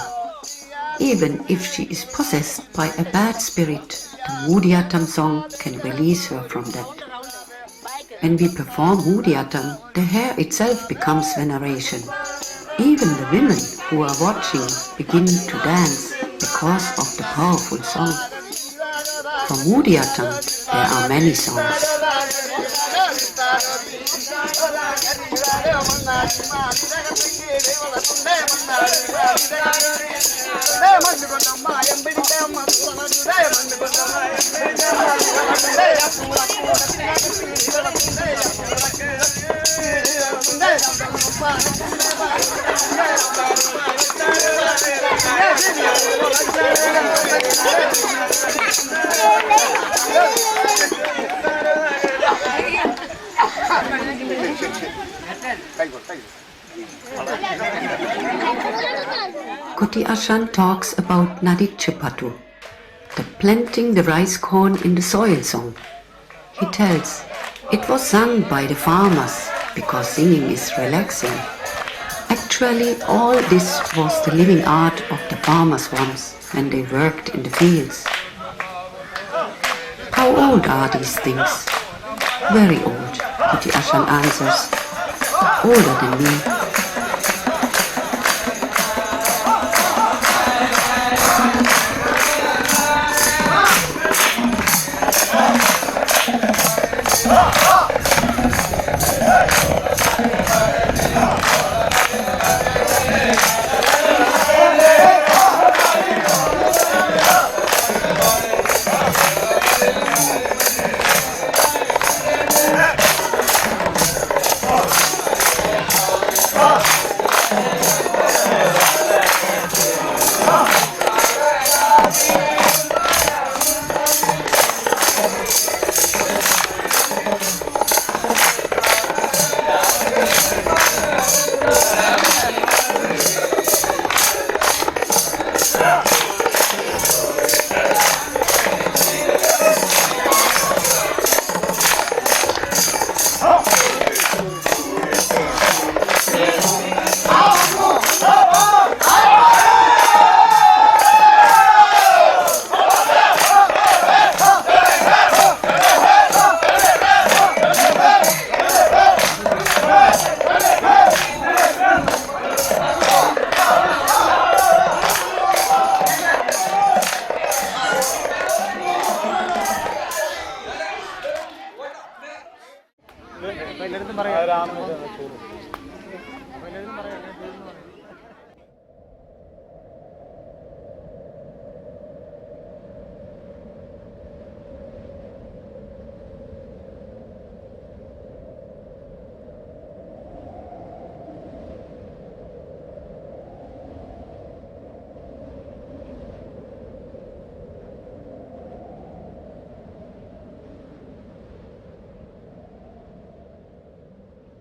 Even if she is possessed by a bad spirit, the Mudiyattam song can release her from that. When we perform Mudiyattam, the hair itself becomes veneration. Even the women who are watching begin to dance because of the powerful song. For Mudiyattam, there are many songs. Kutiashan talks about Naditchipatu, the planting the rice corn in the soil song. He tells, it was sung by the farmers because singing is relaxing. Actually, all this was the living art of the farmers once when they worked in the fields. How old are these things? Very old, Kutiashan answers. Older than me.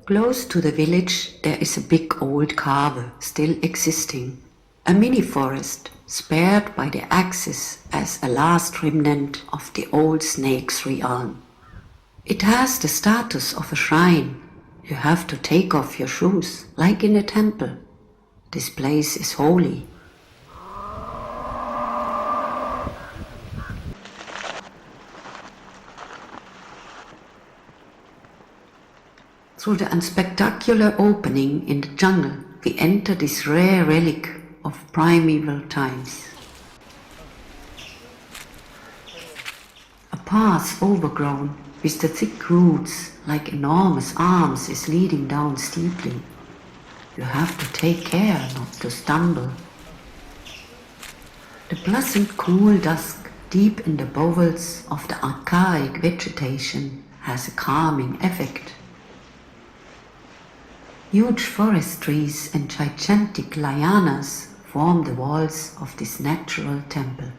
Close to the village there is a big old carver still existing, a mini forest spared by the axes as a last remnant of the old snake's realm. It has the status of a shrine. You have to take off your shoes, like in a temple. This place is holy. Through the unspectacular opening in the jungle, we enter this rare relic of primeval times. A path overgrown with the thick roots like enormous arms is leading down steeply. You have to take care not to stumble. The pleasant cool dusk deep in the bowels of the archaic vegetation has a calming effect. Huge forest trees and gigantic lianas form the walls of this natural temple.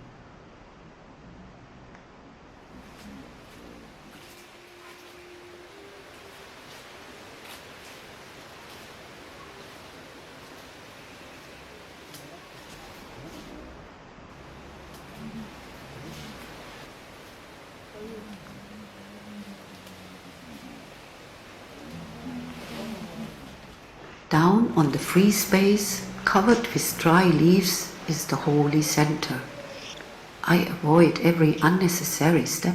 Down on the free space, covered with dry leaves, is the holy center. I avoid every unnecessary step.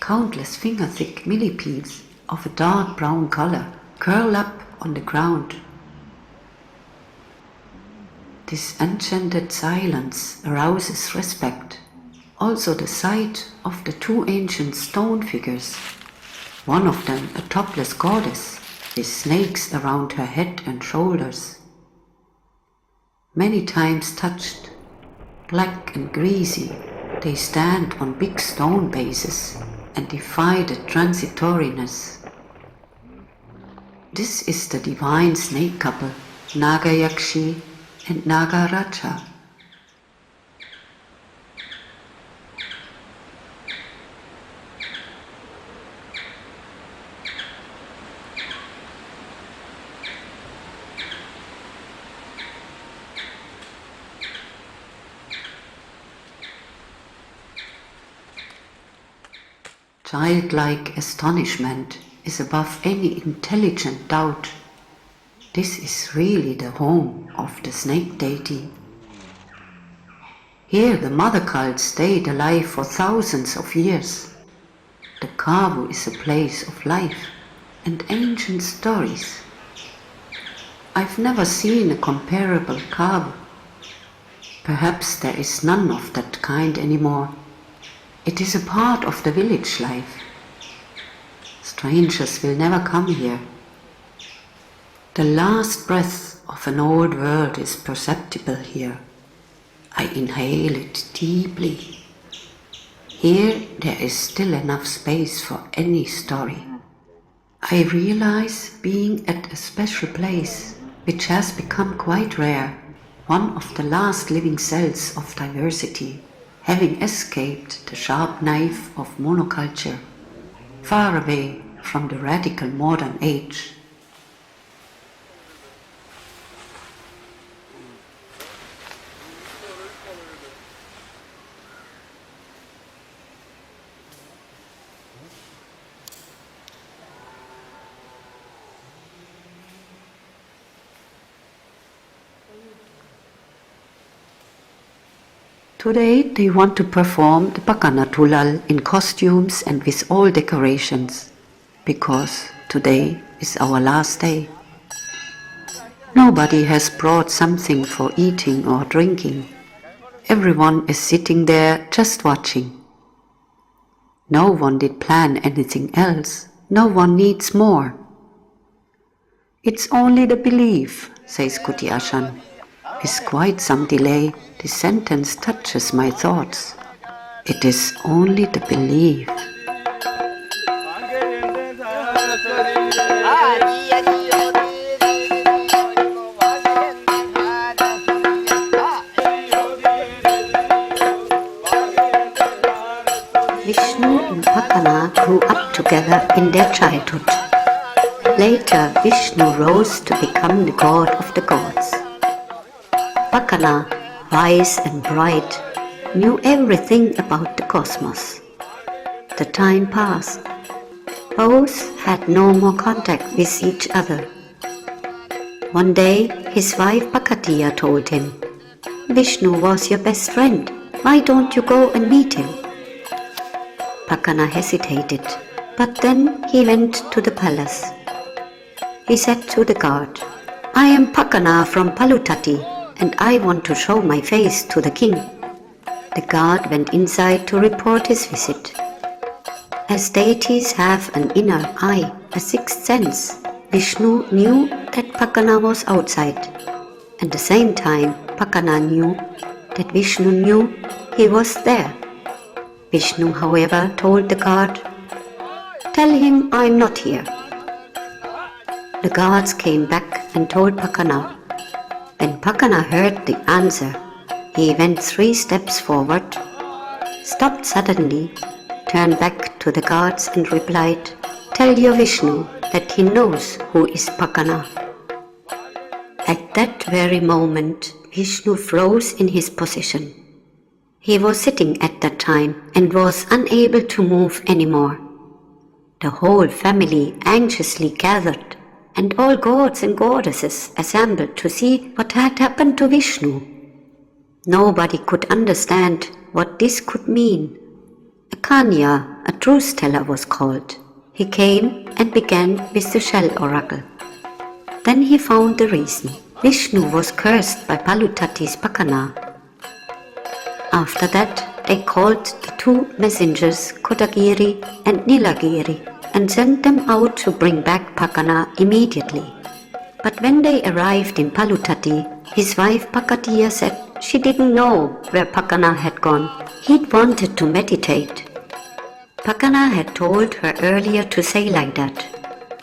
Countless finger-thick millipedes of a dark brown color curl up on the ground. This enchanted silence arouses respect. Also the sight of the two ancient stone figures, one of them a topless goddess, with snakes around her head and shoulders. Many times touched, black and greasy, they stand on big stone bases and defy the transitoriness. This is the divine snake couple, Nagayakshi and Nagaraja. Childlike astonishment is above any intelligent doubt. This is really the home of the snake deity. Here the mother cult stayed alive for thousands of years. The Kavu is a place of life and ancient stories. I've never seen a comparable Kavu. Perhaps there is none of that kind anymore. It is a part of the village life. Strangers will never come here. The last breath of an old world is perceptible here. I inhale it deeply. Here there is still enough space for any story. I realize being at a special place, which has become quite rare, one of the last living cells of diversity, having escaped the sharp knife of monoculture, far away from the radical modern age. Today they want to perform the Pakana-tullal in costumes and with all decorations, because today is our last day. Nobody has brought something for eating or drinking. Everyone is sitting there just watching. No one did plan anything else. No one needs more. It's only the belief, says Kuti Ashan. With quite some delay, this sentence touches my thoughts. It is only the belief. Vishnu and Pakana grew up together in their childhood. Later, Vishnu rose to become the god of the gods. Pakana, wise and bright, knew everything about the cosmos. The time passed. Both had no more contact with each other. One day, his wife Pakatiya told him, "Vishnu was your best friend. Why don't you go and meet him?" Pakana hesitated, but then he went to the palace. He said to the guard, "I am Pakana from Palutati, and I want to show my face to the king." The guard went inside to report his visit. As deities have an inner eye, a sixth sense, Vishnu knew that Pakana was outside. At the same time, Pakana knew that Vishnu knew he was there. Vishnu, however, told the guard, "Tell him I'm not here." The guards came back and told Pakana. When Pakana heard the answer, he went 3 steps forward, stopped suddenly, turned back to the guards and replied, "Tell your Vishnu that he knows who is Pakana." At that very moment, Vishnu froze in his position. He was sitting at that time and was unable to move anymore. The whole family anxiously gathered, and all gods and goddesses assembled to see what had happened to Vishnu. Nobody could understand what this could mean. A Kanya, a truth teller, was called. He came and began with the shell oracle. Then he found the reason. Vishnu was cursed by Palutati's Pakana. After that, they called the 2 messengers Kodagiri and Nilagiri and sent them out to bring back Pakana immediately. But when they arrived in Palutati, his wife Pakatiya said she didn't know where Pakana had gone. He'd wanted to meditate. Pakana had told her earlier to say like that.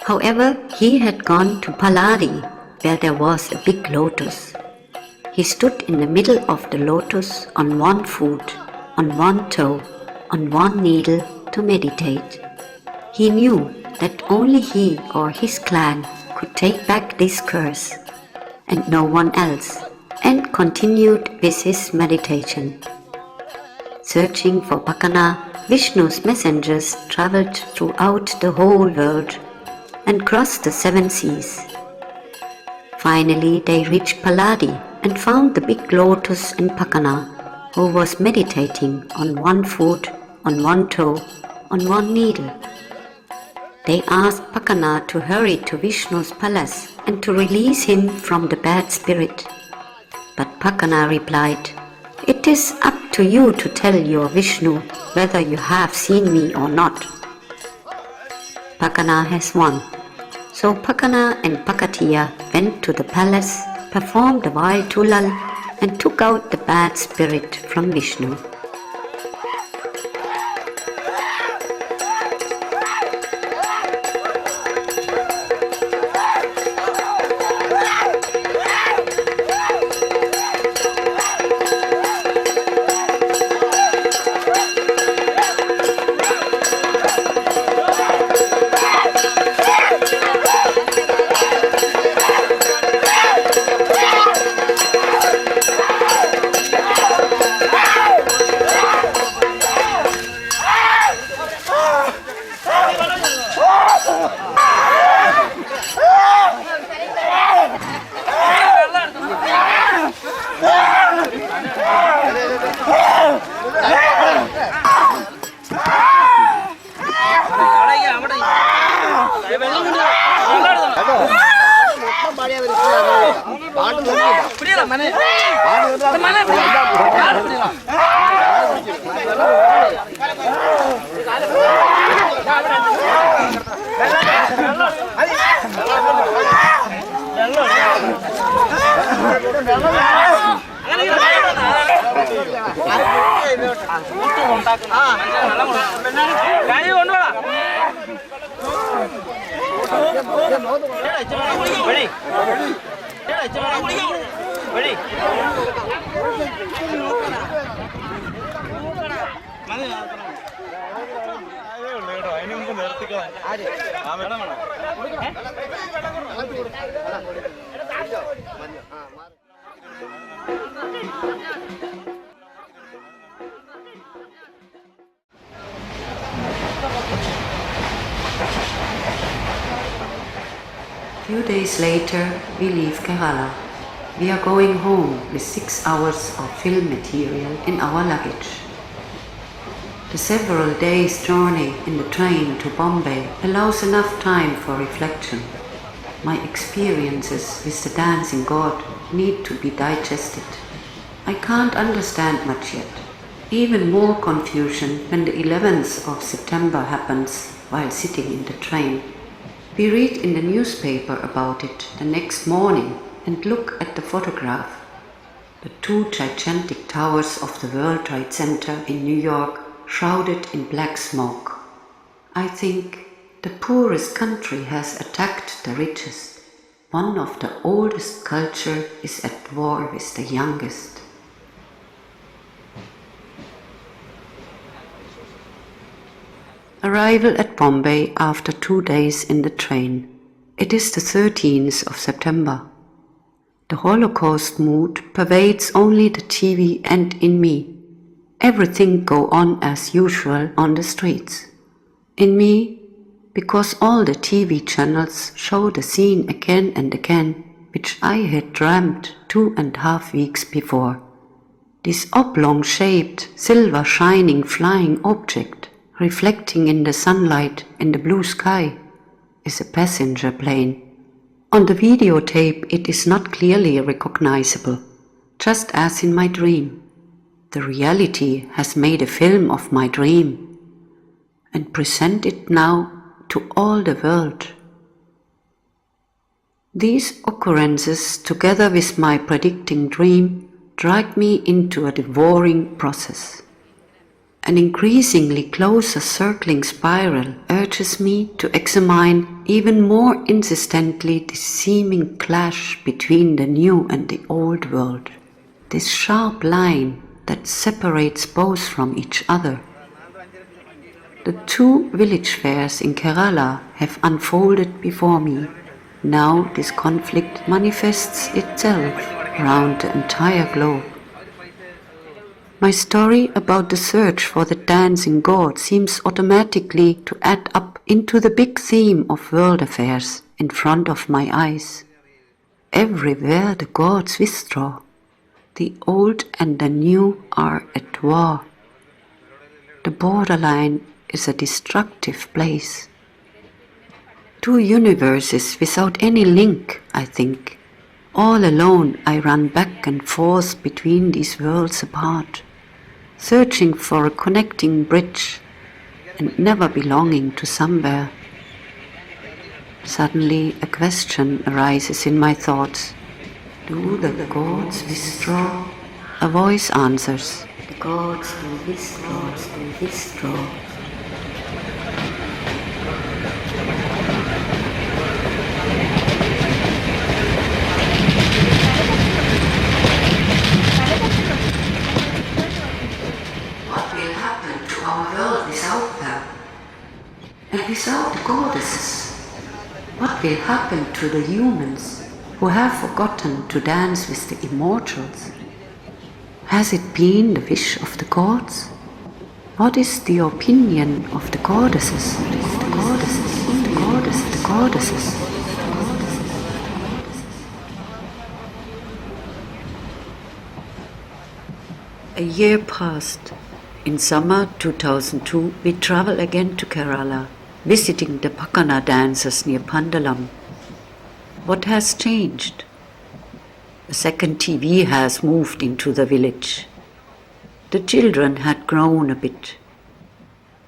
However, he had gone to Paladi, where there was a big lotus. He stood in the middle of the lotus on 1 foot, on 1 toe, on 1 needle to meditate. He knew that only he or his clan could take back this curse, and no one else, and continued with his meditation. Searching for Pakana, Vishnu's messengers traveled throughout the whole world and crossed the 7 seas. Finally, they reached Paladi and found the big lotus and Pakana, who was meditating on 1 foot, on 1 toe, on 1 needle. They asked Pakana to hurry to Vishnu's palace and to release him from the bad spirit. But Pakana replied, "It is up to you to tell your Vishnu whether you have seen me or not." Pakana has won. So Pakana and Pakatiya went to the palace, performed the Vanishing, and took out the bad spirit from Vishnu. Few days later, we leave Kerala. We are going home with 6 hours of film material in our luggage. The several days' journey in the train to Bombay allows enough time for reflection. My experiences with the dancing god need to be digested. I can't understand much yet. Even more confusion when the 11th of September happens while sitting in the train. We read in the newspaper about it the next morning and look at the photograph. The 2 gigantic towers of the World Trade Center in New York shrouded in black smoke. I think the poorest country has attacked the richest. One of the oldest culture is at war with the youngest. Arrival at Bombay after 2 days in the train. It is the 13th of September. The Holocaust mood pervades only the TV and in me. Everything go on as usual on the streets. In me, because all the TV channels show the scene again and again, which I had dreamt 2.5 weeks before. This oblong-shaped, silver-shining flying object, reflecting in the sunlight in the blue sky, is a passenger plane. On the videotape it is not clearly recognizable, just as in my dream. The reality has made a film of my dream and present it now to all the world. These occurrences, together with my predicting dream, drag me into a devouring process. An increasingly closer circling spiral urges me to examine even more insistently this seeming clash between the new and the old world, this sharp line that separates both from each other. The 2 village fairs in Kerala have unfolded before me. Now this conflict manifests itself around the entire globe. My story about the search for the dancing god seems automatically to add up into the big theme of world affairs in front of my eyes. Everywhere the gods withdraw. The old and the new are at war. The borderline is a destructive place. 2 universes without any link, I think. All alone I run back and forth between these worlds apart, searching for a connecting bridge and never belonging to somewhere. Suddenly a question arises in my thoughts. Do the gods withdraw? A voice answers. The gods will withdraw. What will happen to our world without them? And without the goddesses? What will happen to the humans who have forgotten to dance with the immortals? Has it been the wish of the gods? What is the opinion of the goddesses? The goddesses. A year passed. In summer 2002, we travel again to Kerala, visiting the Pakana dancers near Pandalam. What has changed? A second TV has moved into the village. The children had grown a bit.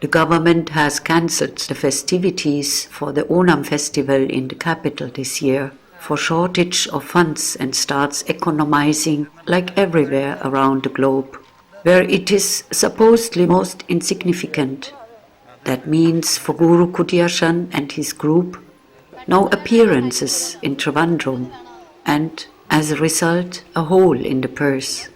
The government has cancelled the festivities for the Onam festival in the capital this year for shortage of funds and starts economizing like everywhere around the globe, where it is supposedly most insignificant. That means for Guru Kutiashan and his group, no appearances in Trivandrum, and as a result, a hole in the purse.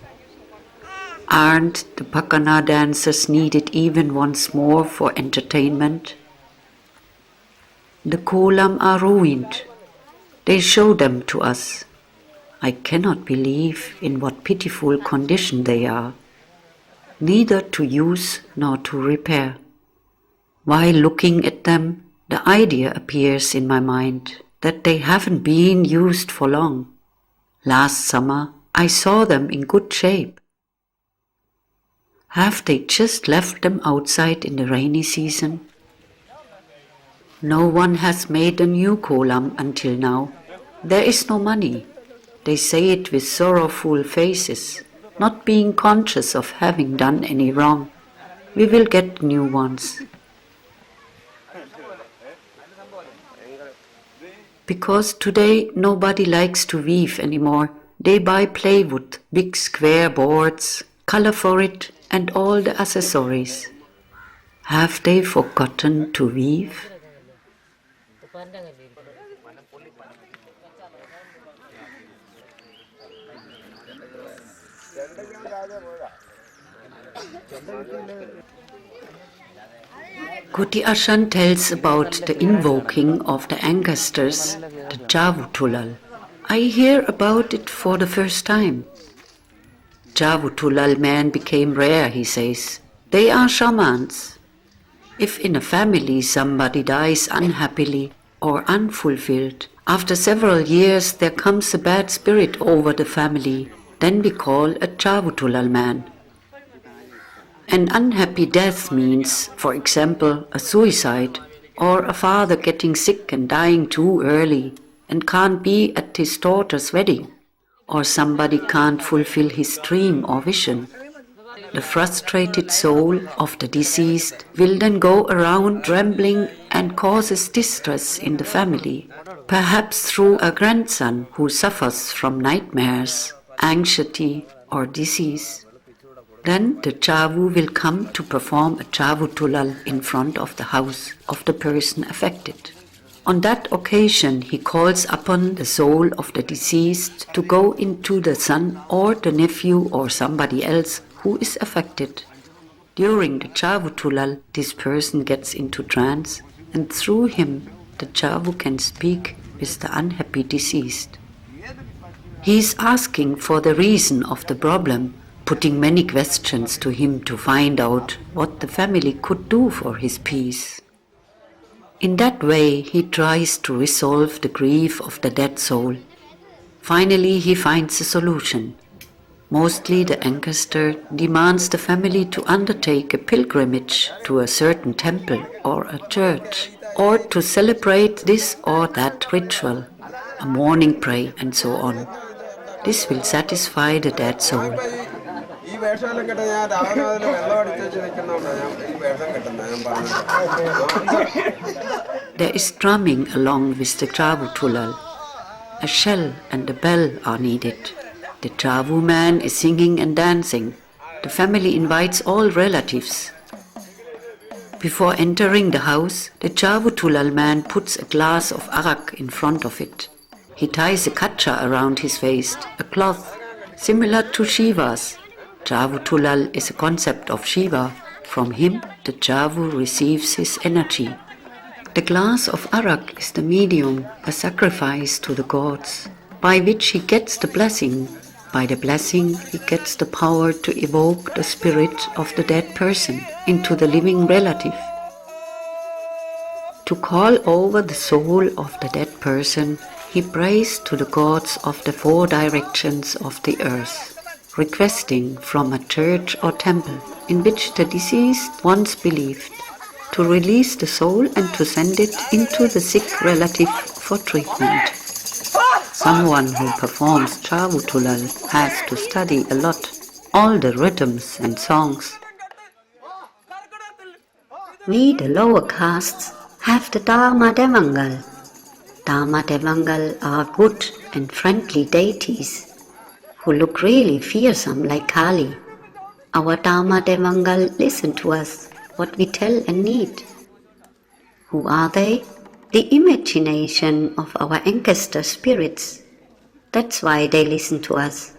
Aren't the Pakana dancers needed even once more for entertainment? The kolam are ruined. They show them to us. I cannot believe in what pitiful condition they are, neither to use nor to repair. While looking at them, the idea appears in my mind that they haven't been used for long. Last summer, I saw them in good shape. Have they just left them outside in the rainy season? No one has made a new kolam until now. There is no money. They say it with sorrowful faces, not being conscious of having done any wrong. We will get new ones. Because today nobody likes to weave anymore. They buy plywood, big square boards, color for it, and all the accessories. Have they forgotten to weave? Kutiashan tells about the invoking of the ancestors, the Javutulal. I hear about it for the first time. Javutulal men became rare, he says. They are shamans. If in a family somebody dies unhappily or unfulfilled, after several years there comes a bad spirit over the family, then we call a Javutulal man. An unhappy death means, for example, a suicide, or a father getting sick and dying too early and can't be at his daughter's wedding, or somebody can't fulfill his dream or vision. The frustrated soul of the deceased will then go around rambling and causes distress in the family, perhaps through a grandson who suffers from nightmares, anxiety, or disease. Then the Javu will come to perform a Javutulal in front of the house of the person affected. On that occasion he calls upon the soul of the deceased to go into the son or the nephew or somebody else who is affected. During the Javutulal, this person gets into trance, and through him the Javu can speak with the unhappy deceased. He is asking for the reason of the problem, putting many questions to him to find out what the family could do for his peace. In that way he tries to resolve the grief of the dead soul. Finally he finds a solution. Mostly the ancestor demands the family to undertake a pilgrimage to a certain temple or a church, or to celebrate this or that ritual, a morning prayer and so on. This will satisfy the dead soul. There is drumming along with the Javutulal. A shell and a bell are needed. The Javu man is singing and dancing. The family invites all relatives. Before entering the house, the Javutulal man puts a glass of arak in front of it. He ties a kacha around his waist, a cloth, similar to Shiva's. Javutulal is a concept of Shiva. From him, the Javu receives his energy. The glass of arak is the medium, a sacrifice to the gods, by which he gets the blessing. By the blessing, he gets the power to evoke the spirit of the dead person into the living relative. To call over the soul of the dead person, he prays to the gods of the four directions of the earth, requesting from a church or temple in which the deceased once believed, to release the soul and to send it into the sick relative for treatment. Someone who performs Javutulal has to study a lot, all the rhythms and songs. We, the lower castes, have the Dharma Devangal. Dharma Devangal are good and friendly deities who look really fearsome like Kali. Our Dharma Devangal listen to us, what we tell and need. Who are they? The imagination of our ancestor spirits. That's why they listen to us.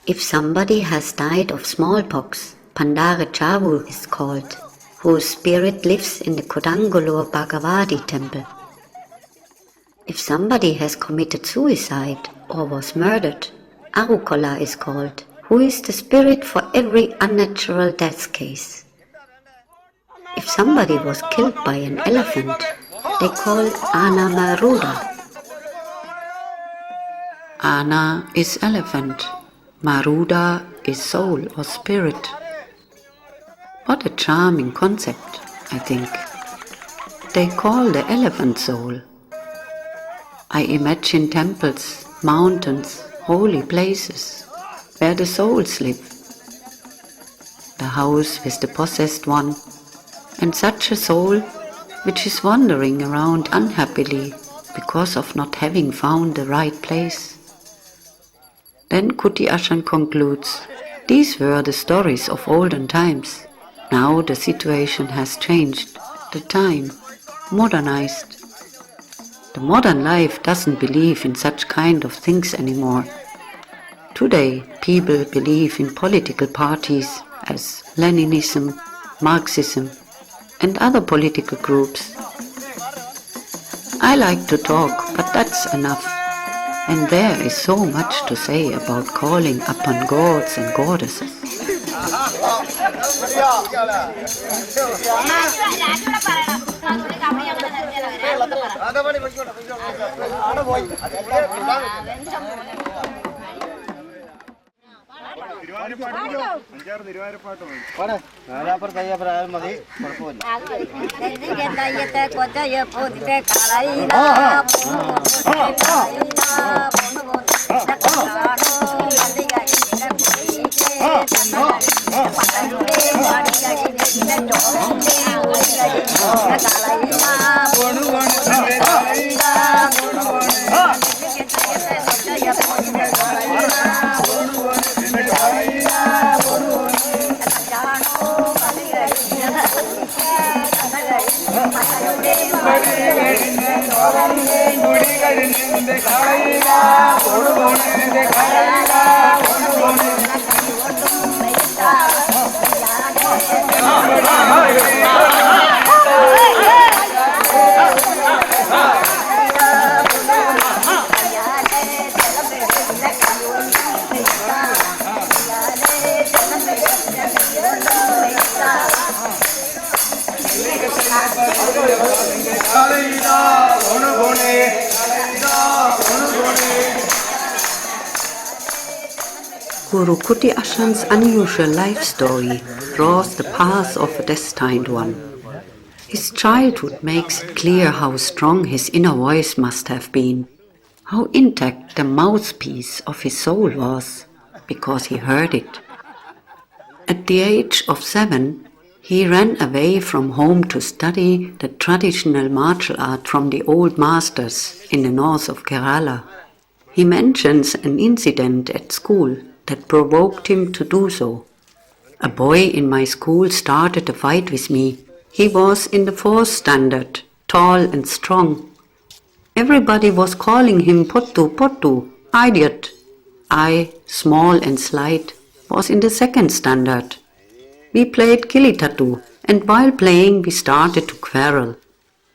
If somebody has died of smallpox, Pandara-Chavu is called, whose spirit lives in the Kodangallur Bhagavati temple. If somebody has committed suicide or was murdered, Arukola is called, who is the spirit for every unnatural death case. If somebody was killed by an elephant, they call Ana Maruda. Ana is elephant, Maruda is soul or spirit. What a charming concept, I think. They call the elephant soul. I imagine temples, mountains, holy places, where the souls live. The house with the possessed one, and such a soul which is wandering around unhappily because of not having found the right place. Then Kuti Ashan concludes, these were the stories of olden times. Now the situation has changed, the time, modernized. The modern life doesn't believe in such kind of things anymore. Today, people believe in political parties as Leninism, Marxism, and other political groups. I like to talk, but that's enough. And there is so much to say about calling upon gods and goddesses. Guru Kuti Ashan's unusual life story draws the path of a destined one. His childhood makes it clear how strong his inner voice must have been, how intact the mouthpiece of his soul was, because he heard it. At the age of 7, he ran away from home to study the traditional martial art from the old masters in the north of Kerala. He mentions an incident at school that provoked him to do so. A boy in my school started a fight with me. He was in the 4th standard, tall and strong. Everybody was calling him Pottu Pottu, idiot. I, small and slight, was in the 2nd standard. We played kilitatu, and while playing we started to quarrel.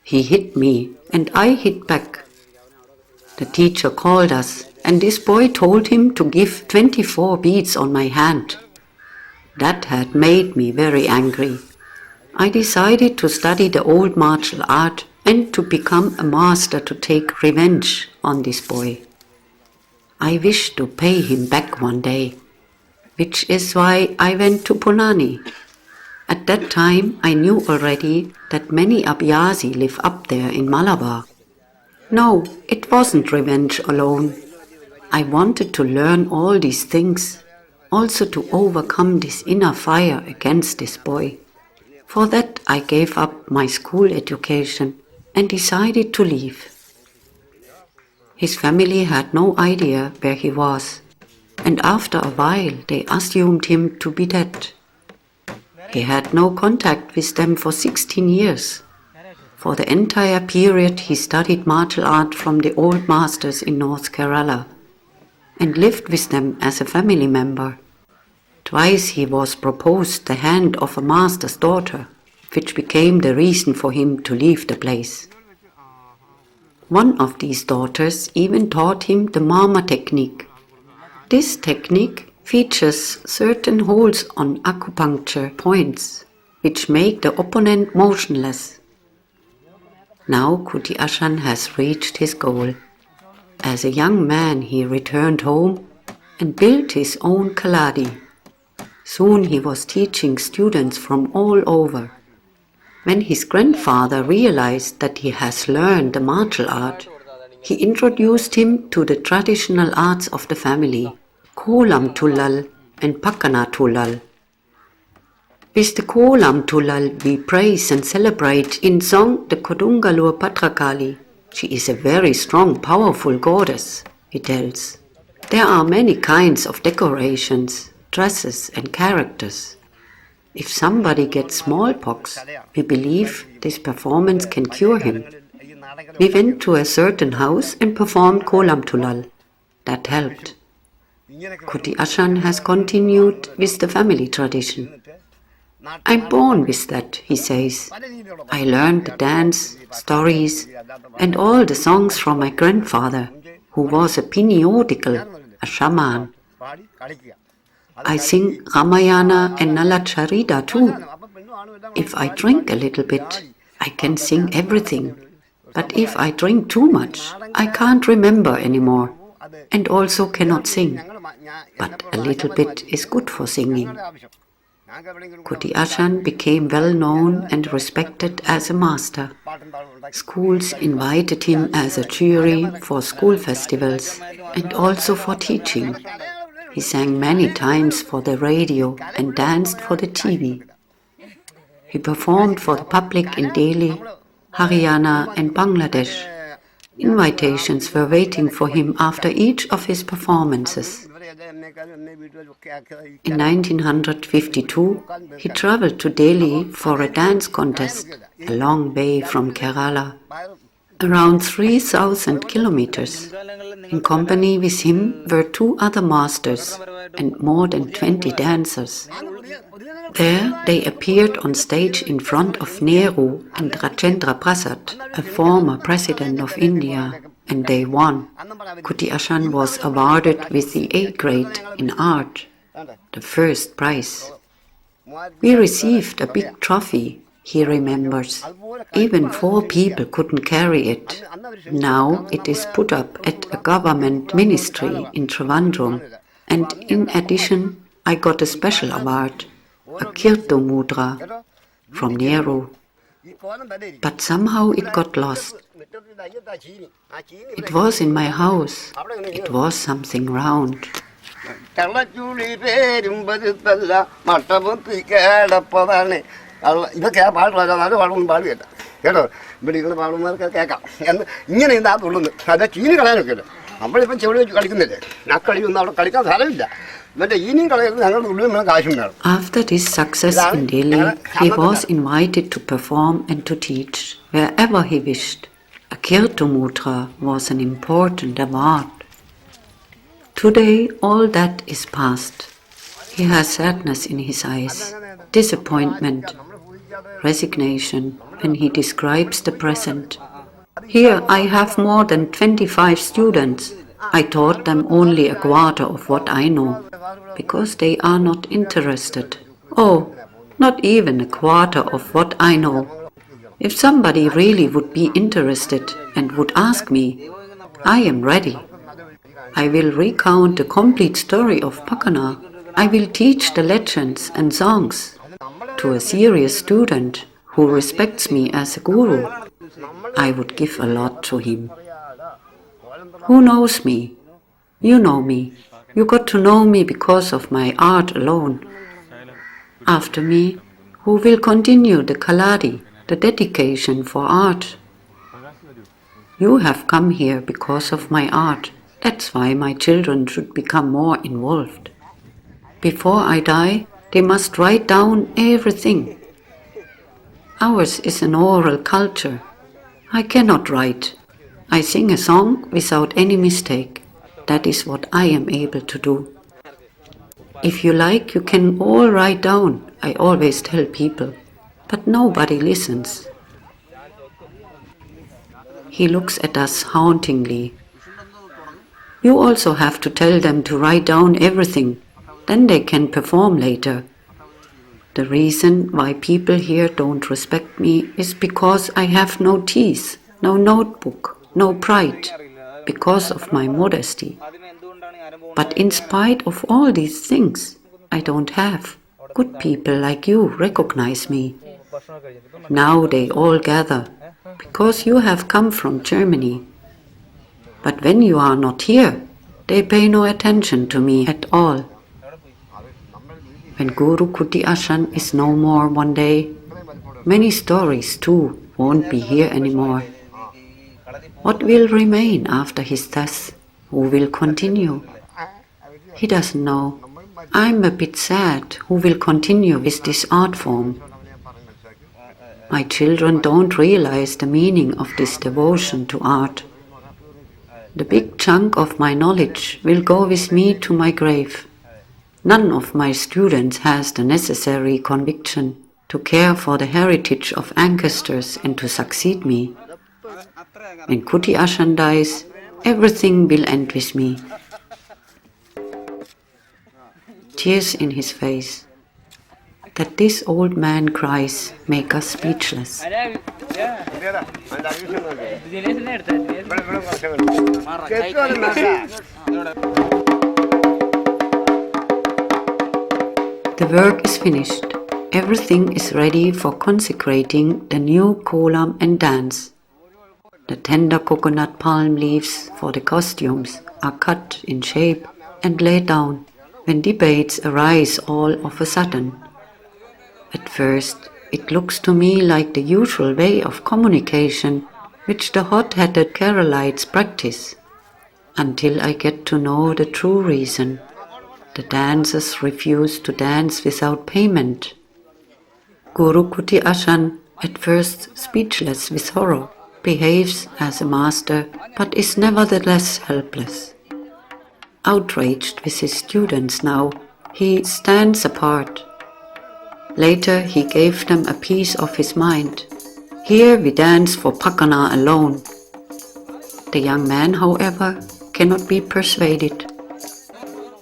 He hit me, and I hit back. The teacher called us, and this boy told him to give 24 beads on my hand. That had made me very angry. I decided to study the old martial art and to become a master to take revenge on this boy. I wished to pay him back one day, which is why I went to Punani. At that time I knew already that many Abhyasi live up there in Malabar. No, it wasn't revenge alone. I wanted to learn all these things, also to overcome this inner fire against this boy. For that I gave up my school education and decided to leave. His family had no idea where he was, and after a while they assumed him to be dead. He had no contact with them for 16 years. For the entire period he studied martial art from the old masters in North Kerala and lived with them as a family member. Twice he was proposed the hand of a master's daughter, which became the reason for him to leave the place. One of these daughters even taught him the Mama technique. This technique features certain holes on acupuncture points, which make the opponent motionless. Now Kuti Ashan has reached his goal. As a young man he returned home and built his own kaladi. Soon he was teaching students from all over. When his grandfather realized that he has learned the martial art, he introduced him to the traditional arts of the family, Kolam-tullal and Pakana-tullal. With the Kolam-tullal we praise and celebrate in song the Kodungalur Patrakali. She is a very strong, powerful goddess, he tells. There are many kinds of decorations, dresses and characters. If somebody gets smallpox, we believe this performance can cure him. We went to a certain house and performed Kolam-tullal. That helped. Kuti Ashan has continued with the family tradition. I'm born with that, he says. I learned the dance, stories and all the songs from my grandfather, who was a Piniotical, a shaman. I sing Ramayana and Nalacharita too. If I drink a little bit, I can sing everything. But if I drink too much, I can't remember anymore and also cannot sing. But a little bit is good for singing. Kuti Ashan became well known and respected as a master. Schools invited him as a jury for school festivals and also for teaching. He sang many times for the radio and danced for the TV. He performed for the public in Delhi, Haryana and Bangladesh. Invitations were waiting for him after each of his performances. In 1952, he traveled to Delhi for a dance contest, a long way from Kerala, around 3,000 kilometers. In company with him were 2 other masters and more than 20 dancers. There they appeared on stage in front of Nehru and Rajendra Prasad, a former president of India, and they won. Kuti Ashan was awarded with the A grade in art, the first prize. We received a big trophy, he remembers. Even 4 people couldn't carry it. Now it is put up at a government ministry in Trivandrum, and in addition I got a special award, a Kirto Mudra from Nehru. But somehow it got lost. It was in my house. It was something round. ഇതൊക്കെ ആ പാട്ട് പാടാൻ അത് പാടൊന്നും പാടുകയില്ല കേട്ടോ ഇവിടെ ഇരുന്ന് പാടുന്നവർക്ക് കേൾക്കാം എന്ന് ഇങ്ങനെ ഇന്നാ തുള്ളുന്നു അത് ചീനി കളയാനൊക്കെ ഇല്ല നമ്മളിപ്പം ചെവിടി വെച്ച് കളിക്കുന്നില്ലേ ആ കളിയൊന്നും അവിടെ കളിക്കാൻ സ്ഥലമില്ല മറ്റേ ഇനിയും കളയുന്നത് ഞങ്ങളുടെ ഉള്ളിൽ നിന്ന് കാശും വേണം. After this success in Delhi, he was invited to perform and to teach wherever he wished. A Kirto Mudra was an important award. Today all that is past. He has sadness in his eyes, disappointment, resignation when he describes the present. Here I have more than 25 students. I taught them only a quarter of what I know, because they are not interested. Oh, not even a quarter of what I know. If somebody really would be interested and would ask me, I am ready. I will recount the complete story of Pakana. I will teach the legends and songs to a serious student who respects me as a guru. I would give a lot to him. Who knows me? You know me. You got to know me because of my art alone. After me, who will continue the kaladi, the dedication for art? You have come here because of my art. That's why my children should become more involved. Before I die, They must write down everything. Ours is an oral culture. I cannot write. I sing a song without any mistake. That is what I am able to do. If you like, you can all write down, I always tell people. But nobody listens. He looks at us hauntingly. You also have to tell them to write down everything. Then they can perform later. The reason why people here don't respect me is because I have no teeth, no notebook, no pride, because of my modesty. But in spite of all these things, I don't have. Good people like you recognize me. Now they all gather, because you have come from Germany. But when you are not here, they pay no attention to me at all. When Guru Kuti Ashan is no more one day, many stories too won't be here anymore. What will remain after his death? Who will continue? He doesn't know. I'm a bit sad. Who will continue with this art form? My children don't realize the meaning of this devotion to art. The big chunk of my knowledge will go with me to my grave. None of my students has the necessary conviction to care for the heritage of ancestors and to succeed me. When Kuti Ashan dies, everything will end with me. Tears in his face. That this old man cries make us speechless. The work is finished. Everything is ready for consecrating the new kolam and dance. The tender coconut palm leaves for the costumes are cut in shape and laid down when debates arise all of a sudden. At first, it looks to me like the usual way of communication which the hot-headed Keralites practice, until I get to know the true reason. The dancers refuse to dance without payment. Guru Kuti Ashan, at first speechless with horror, behaves as a master, but is nevertheless helpless. Outraged with his students now, he stands apart. Later he gave them a piece of his mind. Here we dance for Pakana alone. The young man, however, cannot be persuaded.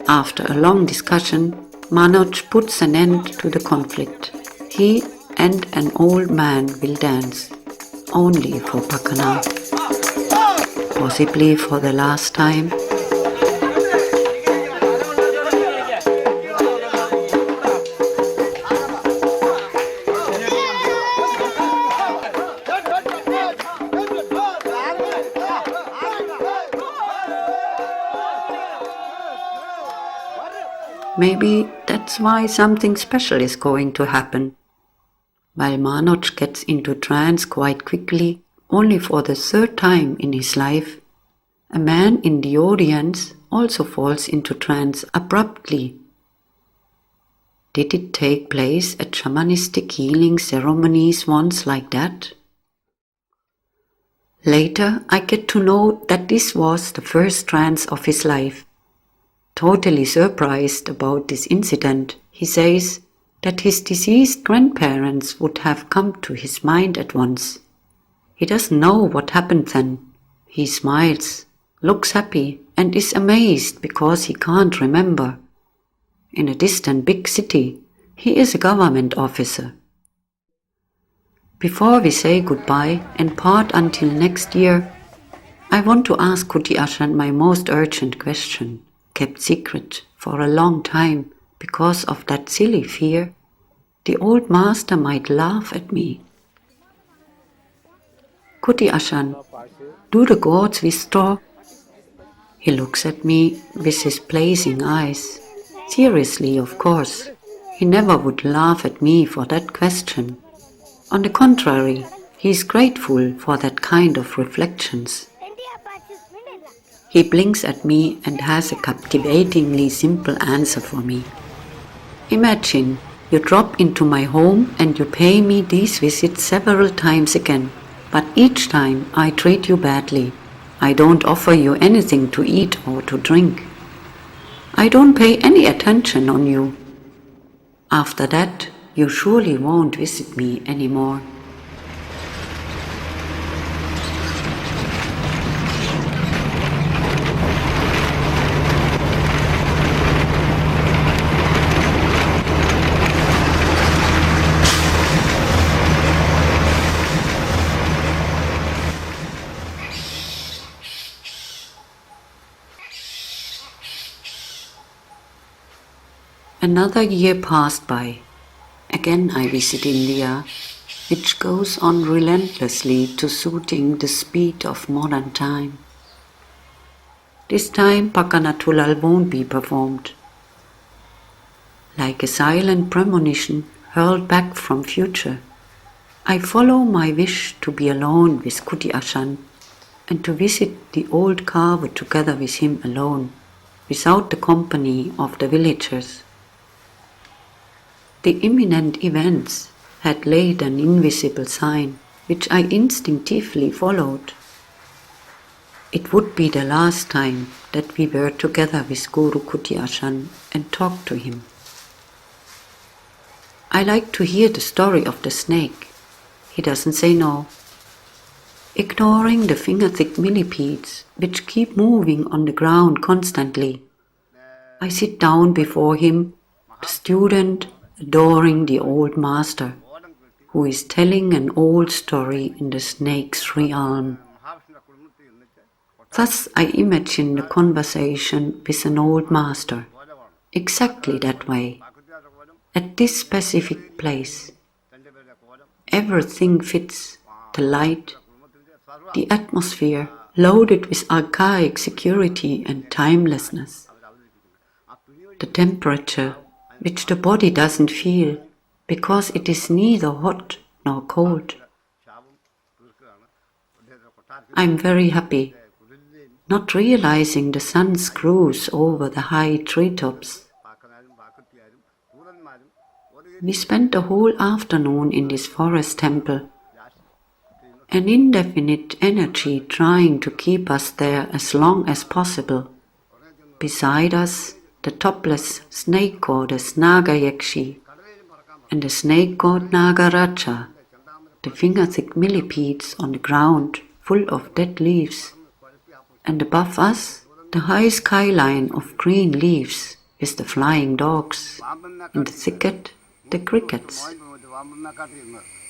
After a long discussion, Manoj puts an end to the conflict. He and an old man will dance, only for Pakana, possibly for the last time. Maybe that's why something special is going to happen. While Manoj gets into trance quite quickly, only for the third time in his life, a man in the audience also falls into trance abruptly. Did it take place at shamanistic healing ceremonies once like that? Later, I get to know that this was the first trance of his life. Totally surprised about this incident, he says that his deceased grandparents would have come to his mind at once. He doesn't know what happened then. He smiles, looks happy, and is amazed because he can't remember. In a distant big city, he is a government officer. Before we say goodbye and part until next year, I want to ask Kuti Ashan my most urgent question, kept secret for a long time because of that silly fear. The old master might laugh at me. Kuti Ashan, do the gods withdraw? He looks at me with his blazing eyes. Seriously, of course. He never would laugh at me for that question. On the contrary, he is grateful for that kind of reflections. He blinks at me and has a captivatingly simple answer for me. Imagine you drop into my home and you pay me these visits several times again, but each time I treat you badly. I don't offer you anything to eat or to drink. I don't pay any attention on you. After that, you surely won't visit me anymore. Another year passed by. Again I visit India, which goes on relentlessly to suiting the speed of modern time. This time Pakana-tullal won't be performed. Like a silent premonition hurled back from future, I follow my wish to be alone with Kuti Ashan and to visit the old carver together with him alone, without the company of the villagers. The imminent events had laid an invisible sign, which I instinctively followed. It would be the last time that we were together with Guru Kuti Ashan and talked to him. I like to hear the story of the snake. He doesn't say no. Ignoring the finger-thick millipedes, which keep moving on the ground constantly, I sit down before him, the student adoring the old master, who is telling an old story in the snake's realm. Thus I imagine the conversation with an old master, exactly that way, at this specific place. Everything fits, the light, the atmosphere, loaded with archaic security and timelessness. The temperature, which the body doesn't feel, because it is neither hot nor cold. I'm very happy, not realizing the sun's cruise over the high treetops. We spent the whole afternoon in this forest temple, an indefinite energy trying to keep us there as long as possible. Beside us, the topless snake goddess Naga-Yakshi and the snake god Nagaraja, the finger-thick millipedes on the ground full of dead leaves, and above us, the high skyline of green leaves with the flying dogs, in the thicket, the crickets.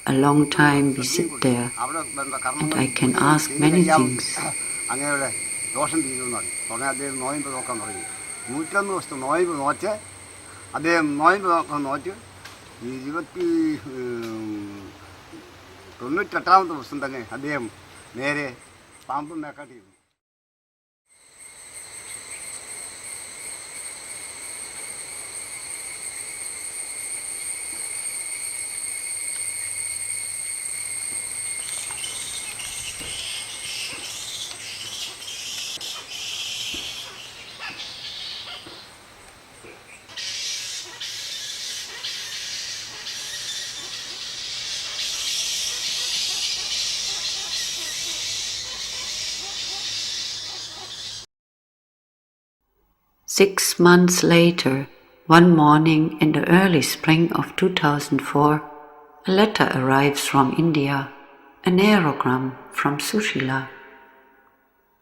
A long time we sit there, and I can ask many things. Six months later, one morning in the early spring of 2004, a letter arrives from India, an aerogram from Sushila.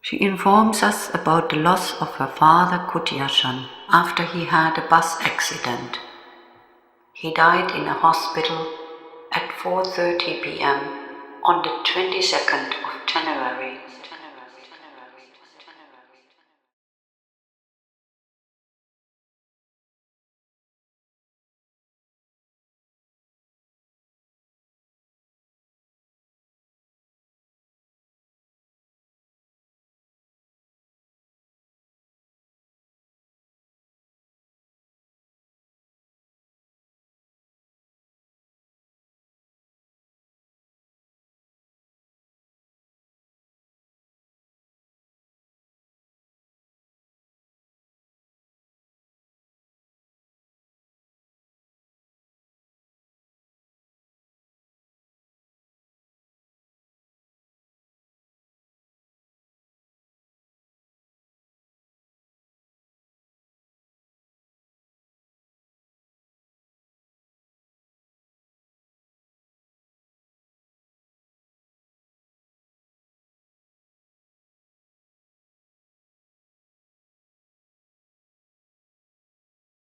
She informs us about the loss of her father Kuti Ashan after he had a bus accident. He died in a hospital at 4:30 p.m. on the 22nd of January